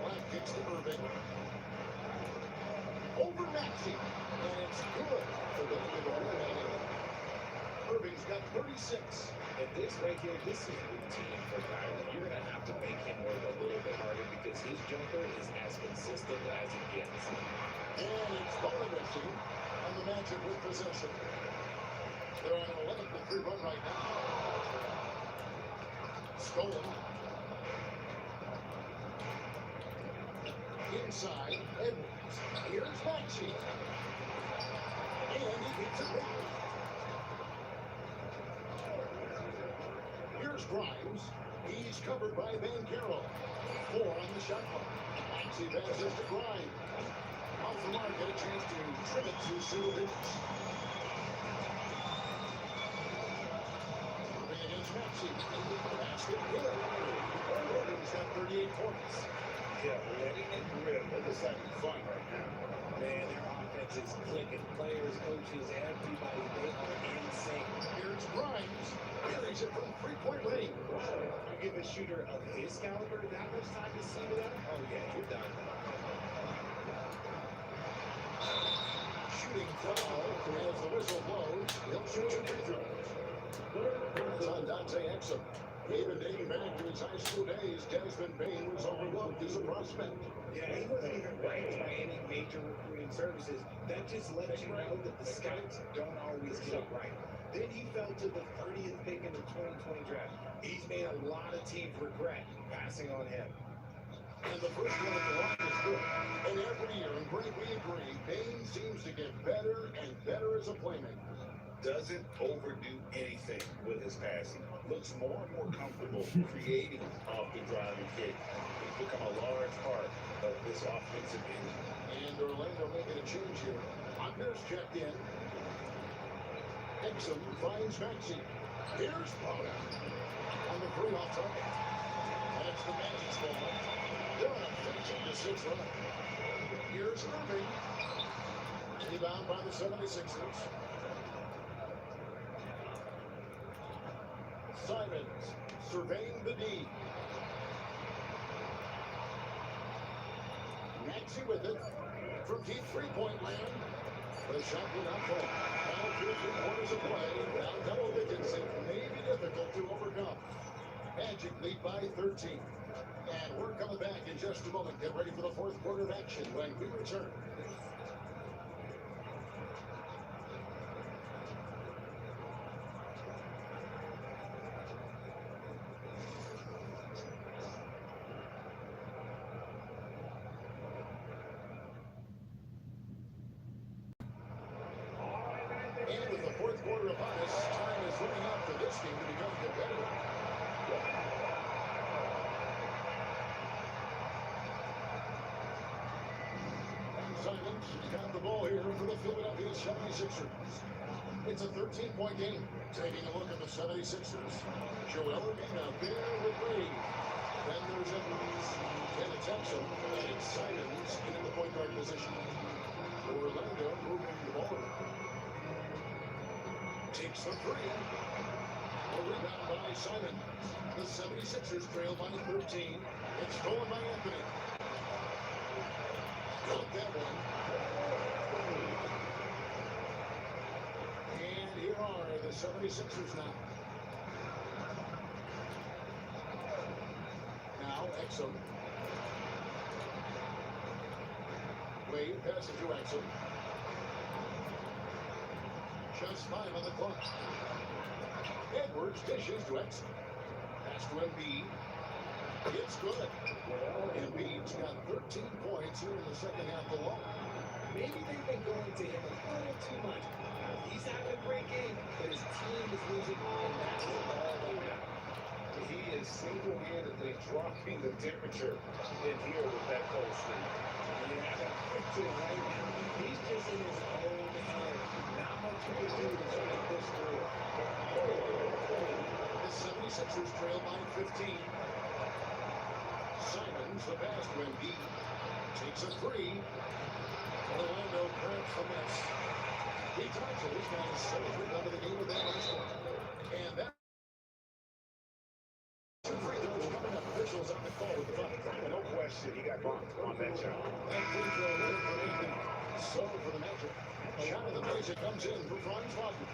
Speaker 6: Black kicks to Irving. Over Maxey. And it's good for the Illinois. Irving's got 36.
Speaker 4: And this right here, this is routine for Kyler. You're going to have to make him work a little bit harder because his jumper is as consistent as it gets.
Speaker 6: And it's Bonaventure on the Magic with possession. They're on an 11-3 run right now. Stolen. Inside, Edwards. Here's Maxey. And he gets it back. Here's Grimes. He's covered by Banchero. 4 on the shot clock. Maxey passes to Grimes. Off the mark, get a chance to trim it to single digits. Moving against Maxey. Basket good. Irving's got 38 points.
Speaker 2: Yeah, letting it rip. They're just having fun right now.
Speaker 4: Man, their offense is clicking. Players, coaches, everybody, they are insane.
Speaker 6: Here's Grimes. Carries it from three-point range.
Speaker 4: You give a shooter of his caliber that much time to see to that? Oh, yeah, you're done.
Speaker 6: Shooting foul as the whistle blows. He'll shoot 2 free throws. It's on Dante Exum. Even dating back to his high school days, Desmond Bain was overlooked as a prospect.
Speaker 4: Yeah, he wasn't even ranked by any major recruiting services. That just lets you know that the scouts don't always get it right. Then he fell to the 30th pick in the 2020 draft. He's made a lot of teams regret passing on him.
Speaker 6: And the first one at the line is good. And every year, and Greg, we agree, Bain seems to get better and better as a playmaker.
Speaker 2: Doesn't overdo anything with his passing. Looks more and more comfortable creating off the driving kick. He's become a large part of this offensive engine.
Speaker 6: And Orlando making a change here. Anders checked in. Exum finds Maxey. Here's Bona on the free off target. That's the Magic's ball. They're on a 15-6 run. Here's Irving. Rebound by the 76ers. Simons surveying the D. Maxey with it from deep three-point land. The shot will not fall. Now through 3 quarters of play. Now double digits. It may be difficult to overcome. Magic lead by 13. And we're coming back in just a moment. Get ready for the fourth quarter of action when we return. And with the fourth quarter upon us, time is running out for this game to become competitive. Simons got the ball here for the Philadelphia 76ers. It's a 13-point game. Taking a look at the 76ers. Joel Embiid out there with Reed. Then there's Edwards. And it's Exum. And it's Simons in the point guard position. Orlando moving the ball. Takes the three. A rebound by Simon. The 76ers trail by 13. It's stolen by Anthony. Got that one. And here are the 76ers now. Now Exum. Wade passes to Exum. Just 5 on the clock. Edwards dishes to Exum. Pass to Embiid. It's good. Embiid's got 13 points here in the second half alone.
Speaker 4: Maybe they've been going to him a little too much. He's having a great game, but his team is losing, and that's all that matters.
Speaker 2: He is single-handedly dropping the temperature in here with that cold streak.
Speaker 4: Yeah, quick to the right now. He's just in his own head. Not much he can do to try to push through.
Speaker 6: The 76ers trail by 15. Simons, the pass to Embiid. Takes a three. Orlando cramps the miss. He ties it. He's got his 7th rebound of the game with that last one. And that
Speaker 4: bumped on that shot.
Speaker 6: That free throw good for Anthony. So for the Magic, shot of the Magic comes in for Franz Wagner.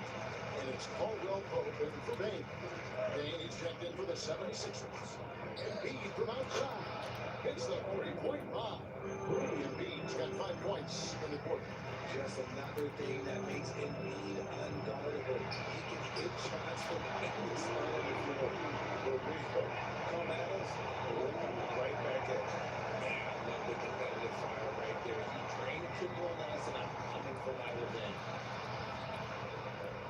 Speaker 6: And it's Caldwell Pope in for Bain. Bain is checked in for the 76ers. Embiid from outside. Hits the 40-point bomb. Embiid's got 5 points in the quarter.
Speaker 4: Just another thing that makes Embiid unguardable. He can hit shots from any spot on the floor.
Speaker 2: Come at us, we'll come right back at you.
Speaker 4: Man, I love the competitive fire right there. You train to on us, and I'm coming for my revenge.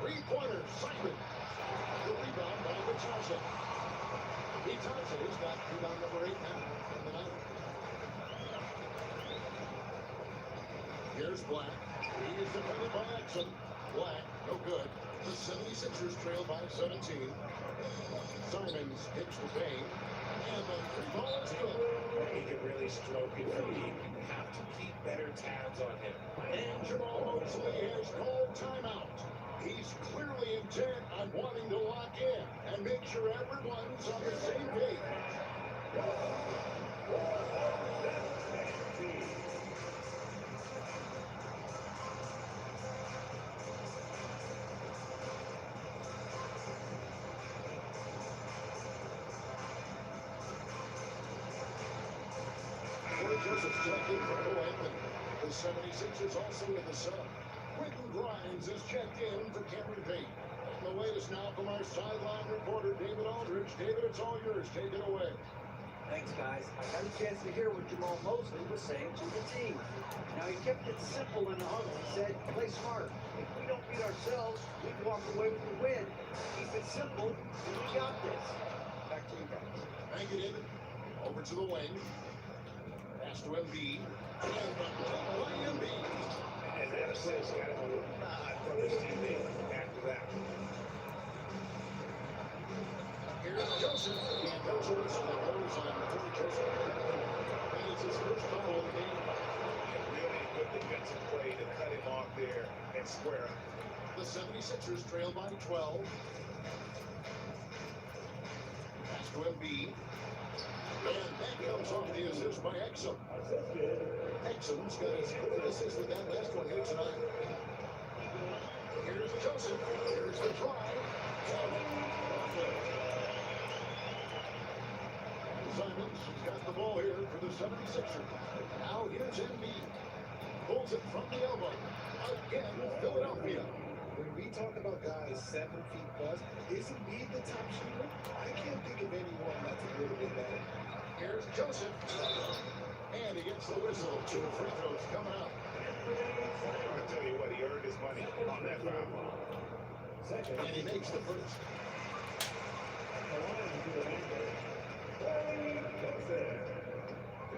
Speaker 6: Three-pointer, Simon. The rebound by Vitasa. Vitasa's got rebound number 8 now in the night. Here's Black. He is defended by Exum. Black, no good. The 76ers trail by 17. Simons hits the Bain. And the free ball is good.
Speaker 4: He can really stroke it from deep. You have to keep better tabs on him.
Speaker 6: And Jamal Mosley has called timeout. He's clearly intent on wanting to lock in and make sure everyone's on the same page. Corey Joseph's checked in for Cole Anthony. The 76ers also in the sub. Quentin Grimes is checked in for Cameron Payne. And the latest now from our sideline reporter, David Aldridge. David, it's all yours. Take it away.
Speaker 3: Thanks, guys. I got a chance to hear what Jamal Mosley was saying to the team. Now, he kept it simple in the huddle. He said, play smart. If we don't beat ourselves, we can walk away with the win. Keep it simple, and we got this. Back to you guys.
Speaker 6: Thank you, David. Over to the wing. Pass to Embiid. And by Embiid.
Speaker 2: And that assist got him a little nod from his teammate after that.
Speaker 6: Here's Joseph. And there's a whistle that goes on Corey Joseph. And it's his first foul of the game.
Speaker 2: And really good defensive play to cut him off there and square up.
Speaker 6: The 76ers trail by 12. Pass to Embiid. And that comes off the assist by Exum. Exum's got his third assist with that last one here tonight. Here's Joseph. Here's the drive. Simons has got the ball here for the 76ers. Now here's Embiid. Pulls it from the elbow. Again, Philadelphia.
Speaker 2: When we talk about guys 7 feet plus, is Embiid the top shooter? I can't think of anyone that's a little bit better.
Speaker 6: Here's Joseph. And he gets the whistle. 2 free throws coming up.
Speaker 2: I tell you what, he earned his money on that foul.
Speaker 6: And he makes the first.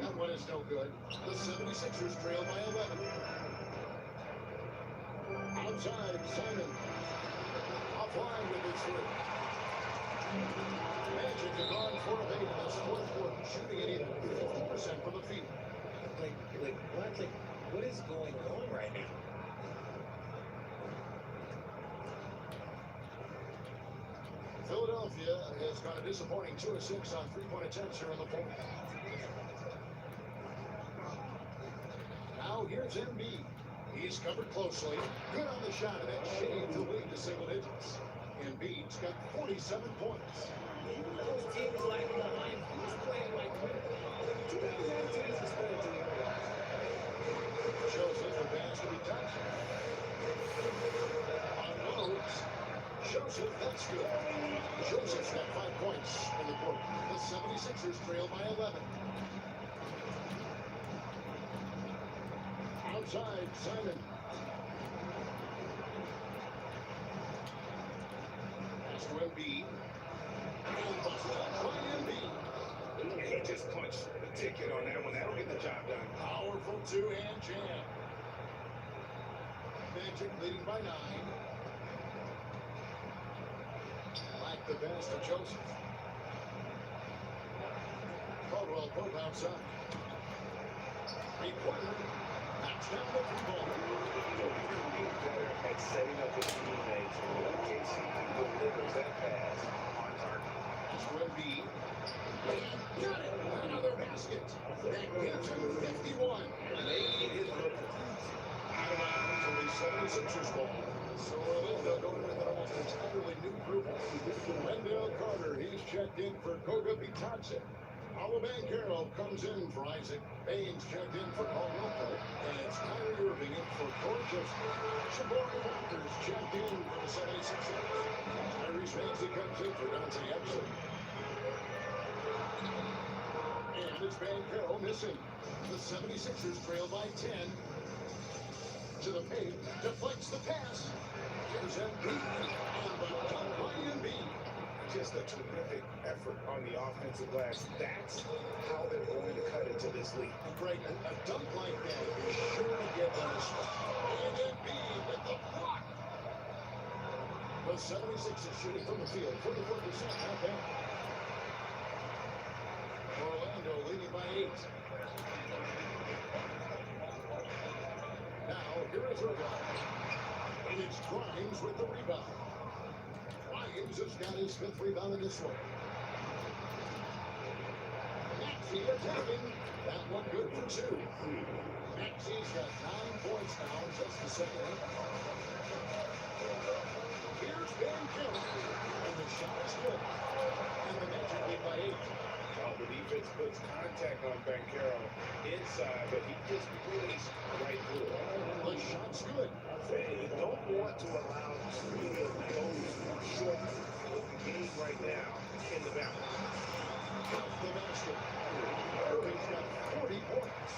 Speaker 6: That one is no good. The 76ers trail by 11. Outside, Simon. Offline with his three. Magic have gone 4 of 8 in this fourth quarter, shooting it even 50% from the field.
Speaker 4: What is going on right now?
Speaker 6: Philadelphia has got a disappointing 2 of 6 on 3-point attempts here in the fourth. Now here's Embiid. He's covered closely. Good on the shot, and that shaved the lead to single digits. Embiid's got 47 points.
Speaker 4: Those teams like behind, who's playing like too many attitudes is better to the other guy.
Speaker 6: Joseph advanced to be touched. Unloads. Joseph, that's good. Joseph's got 5 points in the quarter. The 76ers trail by 11. Outside, Simon. Pass to Embiid. And busted up by Embiid.
Speaker 2: He just punched the ticket on that one. That'll get the job done.
Speaker 6: Powerful 2-hand jam. Magic leading by 9. Like the pass to Joseph. Caldwell Pope outside. 3-pointer. Knocks down the 3-ball.
Speaker 2: He can be better at setting up his teammates. OKC delivers that pass on target.
Speaker 6: Pass Pass to Embiid. And got it. Another basket. That gives him 51.
Speaker 2: Made his look.
Speaker 6: Out of bounds, and the 76ers ball. So Orlando going with an almost entirely new group. Wendell Carter, he's checked in for Goga Bitadze. Paolo Banchero comes in for Isaac. Baines checked in for Caldwell. And it's Kyrie Irving in for Gorgeous. Jabari Walker's checked in for the 76ers. Tyrese Maxey comes in for Dante Exum. And it's Banchero missing. The 76ers trail by 10. To the paint, deflects the pass. Here's Embiid, and the dunk by Embiid.
Speaker 2: Just a terrific effort on the offensive glass. That's how they're going to cut into this league.
Speaker 6: Greg, a dunk like that is sure to get on the spot. And Embiid with the block. The 76ers shooting from the field, 44%, not bad. Orlando leading by 8. Now, here is Irving. And it's Grimes with the rebound. Williams has got his 5th rebound in this one. Maxey attacking. That one good for 2. Maxey's got 9 points now, just the second. Here's Banchero. And the shot is good. And the Magic lead by 8.
Speaker 2: Well, the defense puts contact on Banchero inside, but he just plays right through it.
Speaker 6: The shot's good.
Speaker 2: You don't want to allow screen of those short of the game right now in the balance.
Speaker 6: The basket. Irving's got 40 points.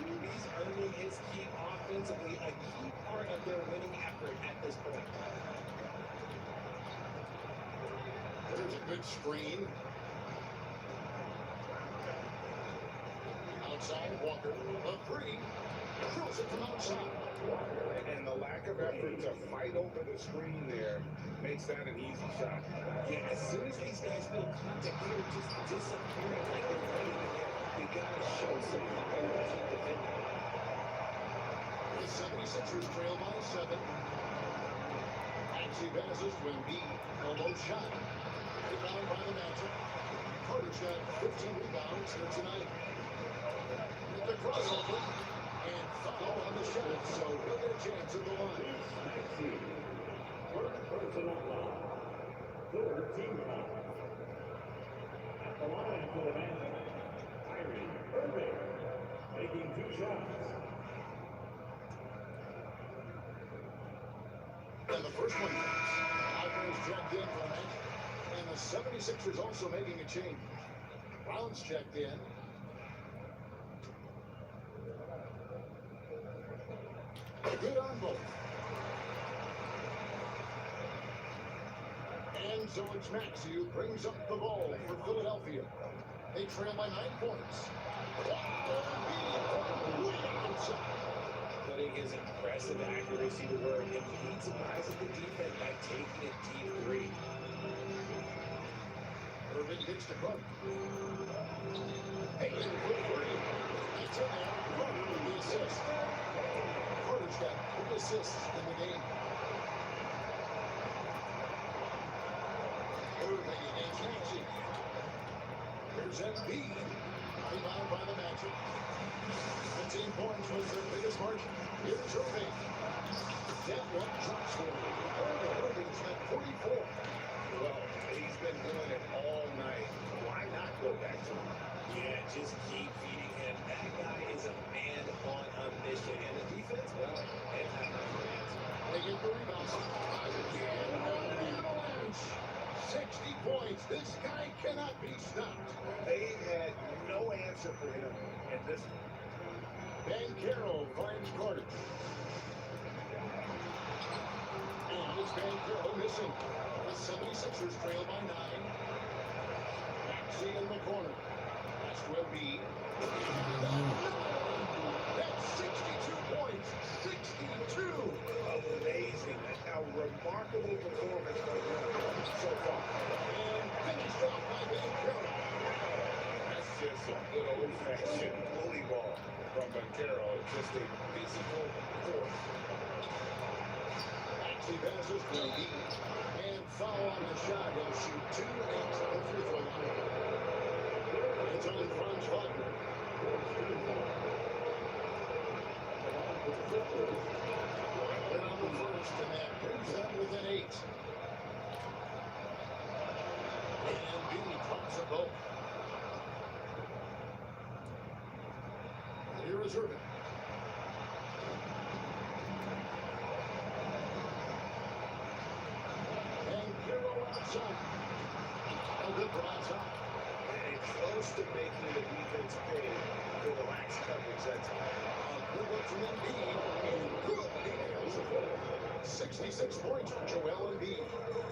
Speaker 4: He's earning his keep offensively, a key part of their winning effort at this point.
Speaker 6: There's a good screen. Outside, Walker. A 3. Throws it from outside.
Speaker 2: And the lack of effort to fight over the screen there makes that an easy shot.
Speaker 4: Yeah, as soon as these guys feel contact, they're just disappearing like they're ready to get. We gotta show some fire to keep defending.
Speaker 6: The 76ers trail by 7. Maxey passes to Embiid. Almost shot. Rebound by the Magic. Carter's got 15 rebounds here tonight. With the crossover. And foul on the shot. So he'll get a chance at the line.
Speaker 1: First personal foul. 3rd team foul. At the line for the Magic, Kyrie Irving making 2 shots.
Speaker 6: And the first one comes. Alvarez checked in for the Magic. And the 76ers also making a change. Brown's checked in. Good on both. And so it's Maxey who brings up the ball for Philadelphia. They trail by 9 points.
Speaker 4: Putting his impressive accuracy to work, and he surprises the defense by taking a deep 3.
Speaker 6: Irving hits the front. Hey, for 3. That's in there. Carter with the assist. Carter's got 3 assists in the game. Irving against Maxey. Here's Embiid. Rebound by the Magic. 15 points was their biggest margin. Here's Irving. That one drops for him. Irving's got 44.
Speaker 2: Well, he's been doing it all night. Why not go back to him?
Speaker 4: Yeah, just keep feeding him. That guy is a man on a mission. And the defense, well, they have no answer.
Speaker 6: They get the rebound. Again, an avalanche. 60 points. This guy cannot be stopped.
Speaker 2: They had no answer for him in this one.
Speaker 6: Banchero finds Carter. And it's Banchero missing. The 76ers trail by 9. Maxey in the corner. That's to Embiid. That's 62 points. 62.
Speaker 2: Amazing. A remarkable performance by him so far.
Speaker 6: And finished off by Banchero.
Speaker 2: That's just some good old-fashioned bully ball from Banchero. Just a physical force.
Speaker 6: Maxey passes to Embiid. And foul on the shot. He'll shoot 2 at the free throw line. It's on Franz Wagner. They're on the first, and that brings them within 8. And Beanie drops them both. Here is Irvin. And Hero outside. A good drive top.
Speaker 2: And close to making the defense pay for the lax coverage that time.
Speaker 6: Good look from Embiid. And good. He nails it. 66 points for Joel Embiid.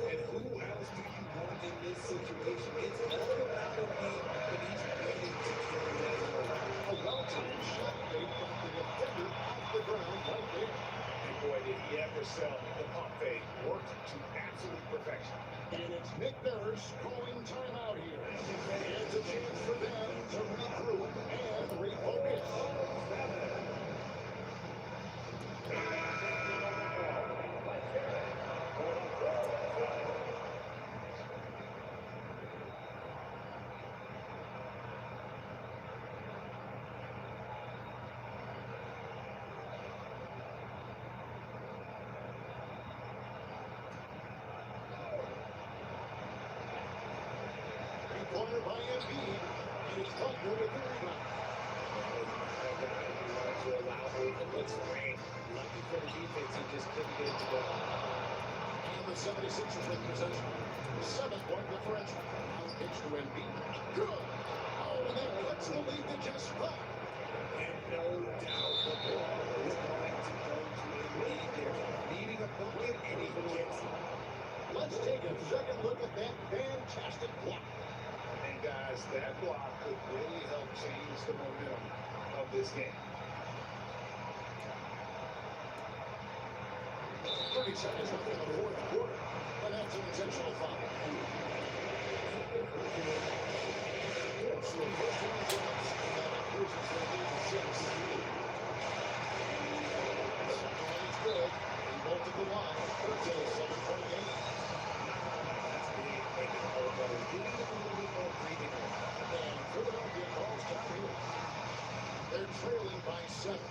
Speaker 4: And who else do you want in this situation? It's all about Embiid, but he's ready to carry that around.
Speaker 6: A well-timed shot fake from the defender off the ground right there.
Speaker 2: And boy, did he ever sell the pump fake. Worked to absolute perfection.
Speaker 6: And it's Nick Nurse calling timeout here. It's a chance for them to regroup and refocus. Corner by Embiid, and it's Butler with the rebound.
Speaker 4: To allow open rain. Lucky for the defense, he just couldn't get it to go.
Speaker 6: And the 76ers with possession. 7-point differential. Out pitch to Embiid. Good. Oh, and that cuts the lead to just 5.
Speaker 4: And no doubt the ball is going to go to Embiid there. Needing a bucket, and he gets it.
Speaker 6: Let's take a second look at that fantastic block.
Speaker 2: And guys, that block could really help change the momentum of this game.
Speaker 6: 30 seconds left in the fourth quarter, and that's an intentional foul. So the first one is lost, and that increases the lead to 6. Second one is good. He bolted the line. It's a 7-point game.
Speaker 4: That's big. Making a whole other. Giving them a little bit more breathing room.
Speaker 6: And Philadelphia calls time here. They're trailing by 7.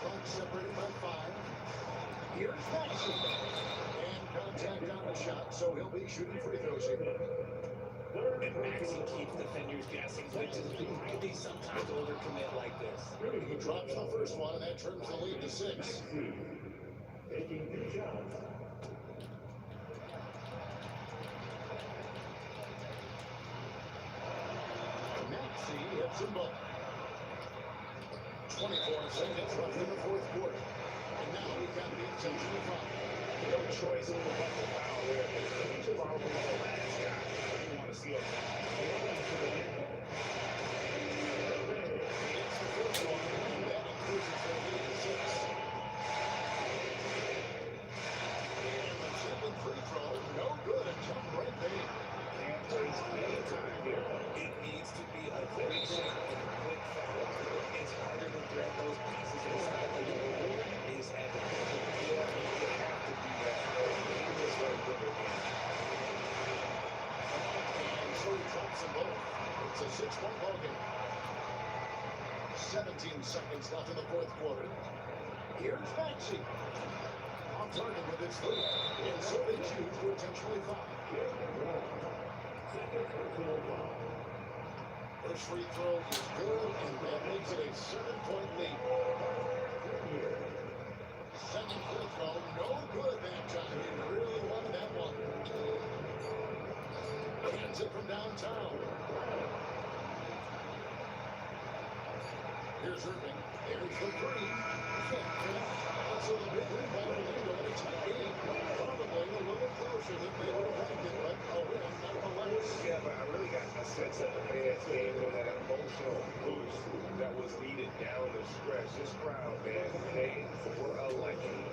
Speaker 6: Clock separated by 5. Here's Maxey. And contact on the shot, so he'll be shooting free throws here.
Speaker 4: And Maxey keeps defenders guessing, which is why they sometimes overcommit like this.
Speaker 6: He drops the first one, and that turns the lead to 6. Maxey hits them both. 24 seconds left in the fourth quarter. And now we've got the intentional foul.
Speaker 2: No choice in the bucket foul there. Each of our the last guy. You want to see a foul.
Speaker 6: It's the first one, and that increases the lead to 6. And the second free throw, no good. A jump right there.
Speaker 2: Can't waste any time here.
Speaker 4: It needs to be a very sharp and quick foul. It's harder to thread those passes inside the goal. He's had to push it. You have to do that. He was very good again.
Speaker 6: And so he drops them both. It's a 6-point ball game. 17 seconds left in the fourth quarter. Here's Maxey. On target with his three. And so they choose to intentionally foul. First free throw is good, and that makes it a 7-point lead. Second free throw, no good that time. He really wanted that one. Hands it from downtown. Here's Irving. There's the three. Can't connect. And so the big rebound will lead to a tight game. Probably a little closer than they would have liked it, but a win nonetheless.
Speaker 2: Yeah, but I really got a sense that the fans gave them that emotional boost that was needed down the stretch. This crowd, man, they were electric.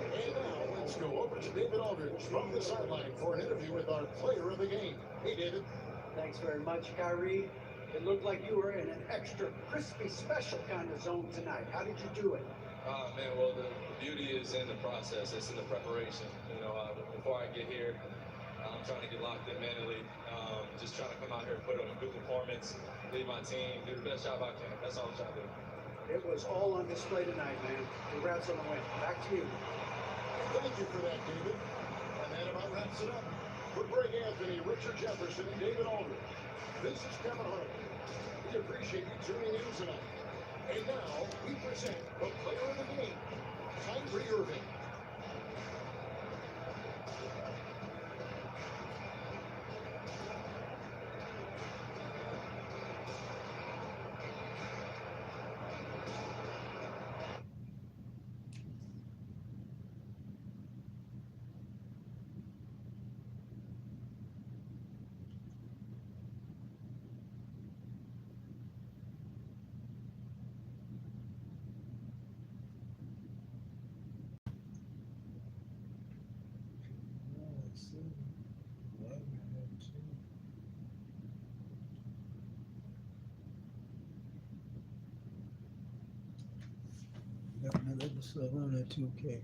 Speaker 6: And now let's go over to David Aldridge from the sideline for an interview with our player of the game. Hey, David.
Speaker 3: Thanks very much, Kyrie. It looked like you were in an extra crispy special kind of zone tonight. How did you do it?
Speaker 8: Man, well, the beauty is in the process. It's in the preparation. Before I get here, I'm trying to get locked in mentally. Just trying to come out here and put on a good performance, lead my team, do the best job I can. That's all I'm trying to do.
Speaker 3: It was all on display tonight, man. Congrats on the win. Back to you.
Speaker 6: Thank you for that, David. And that about wraps it up. For Greg Anthony, Richard Jefferson, and David Aldridge, this is Kevin Harlan. We appreciate you tuning in tonight. And now we present the player of the game, Kyrie Irving.
Speaker 1: Got another episode on that 2K.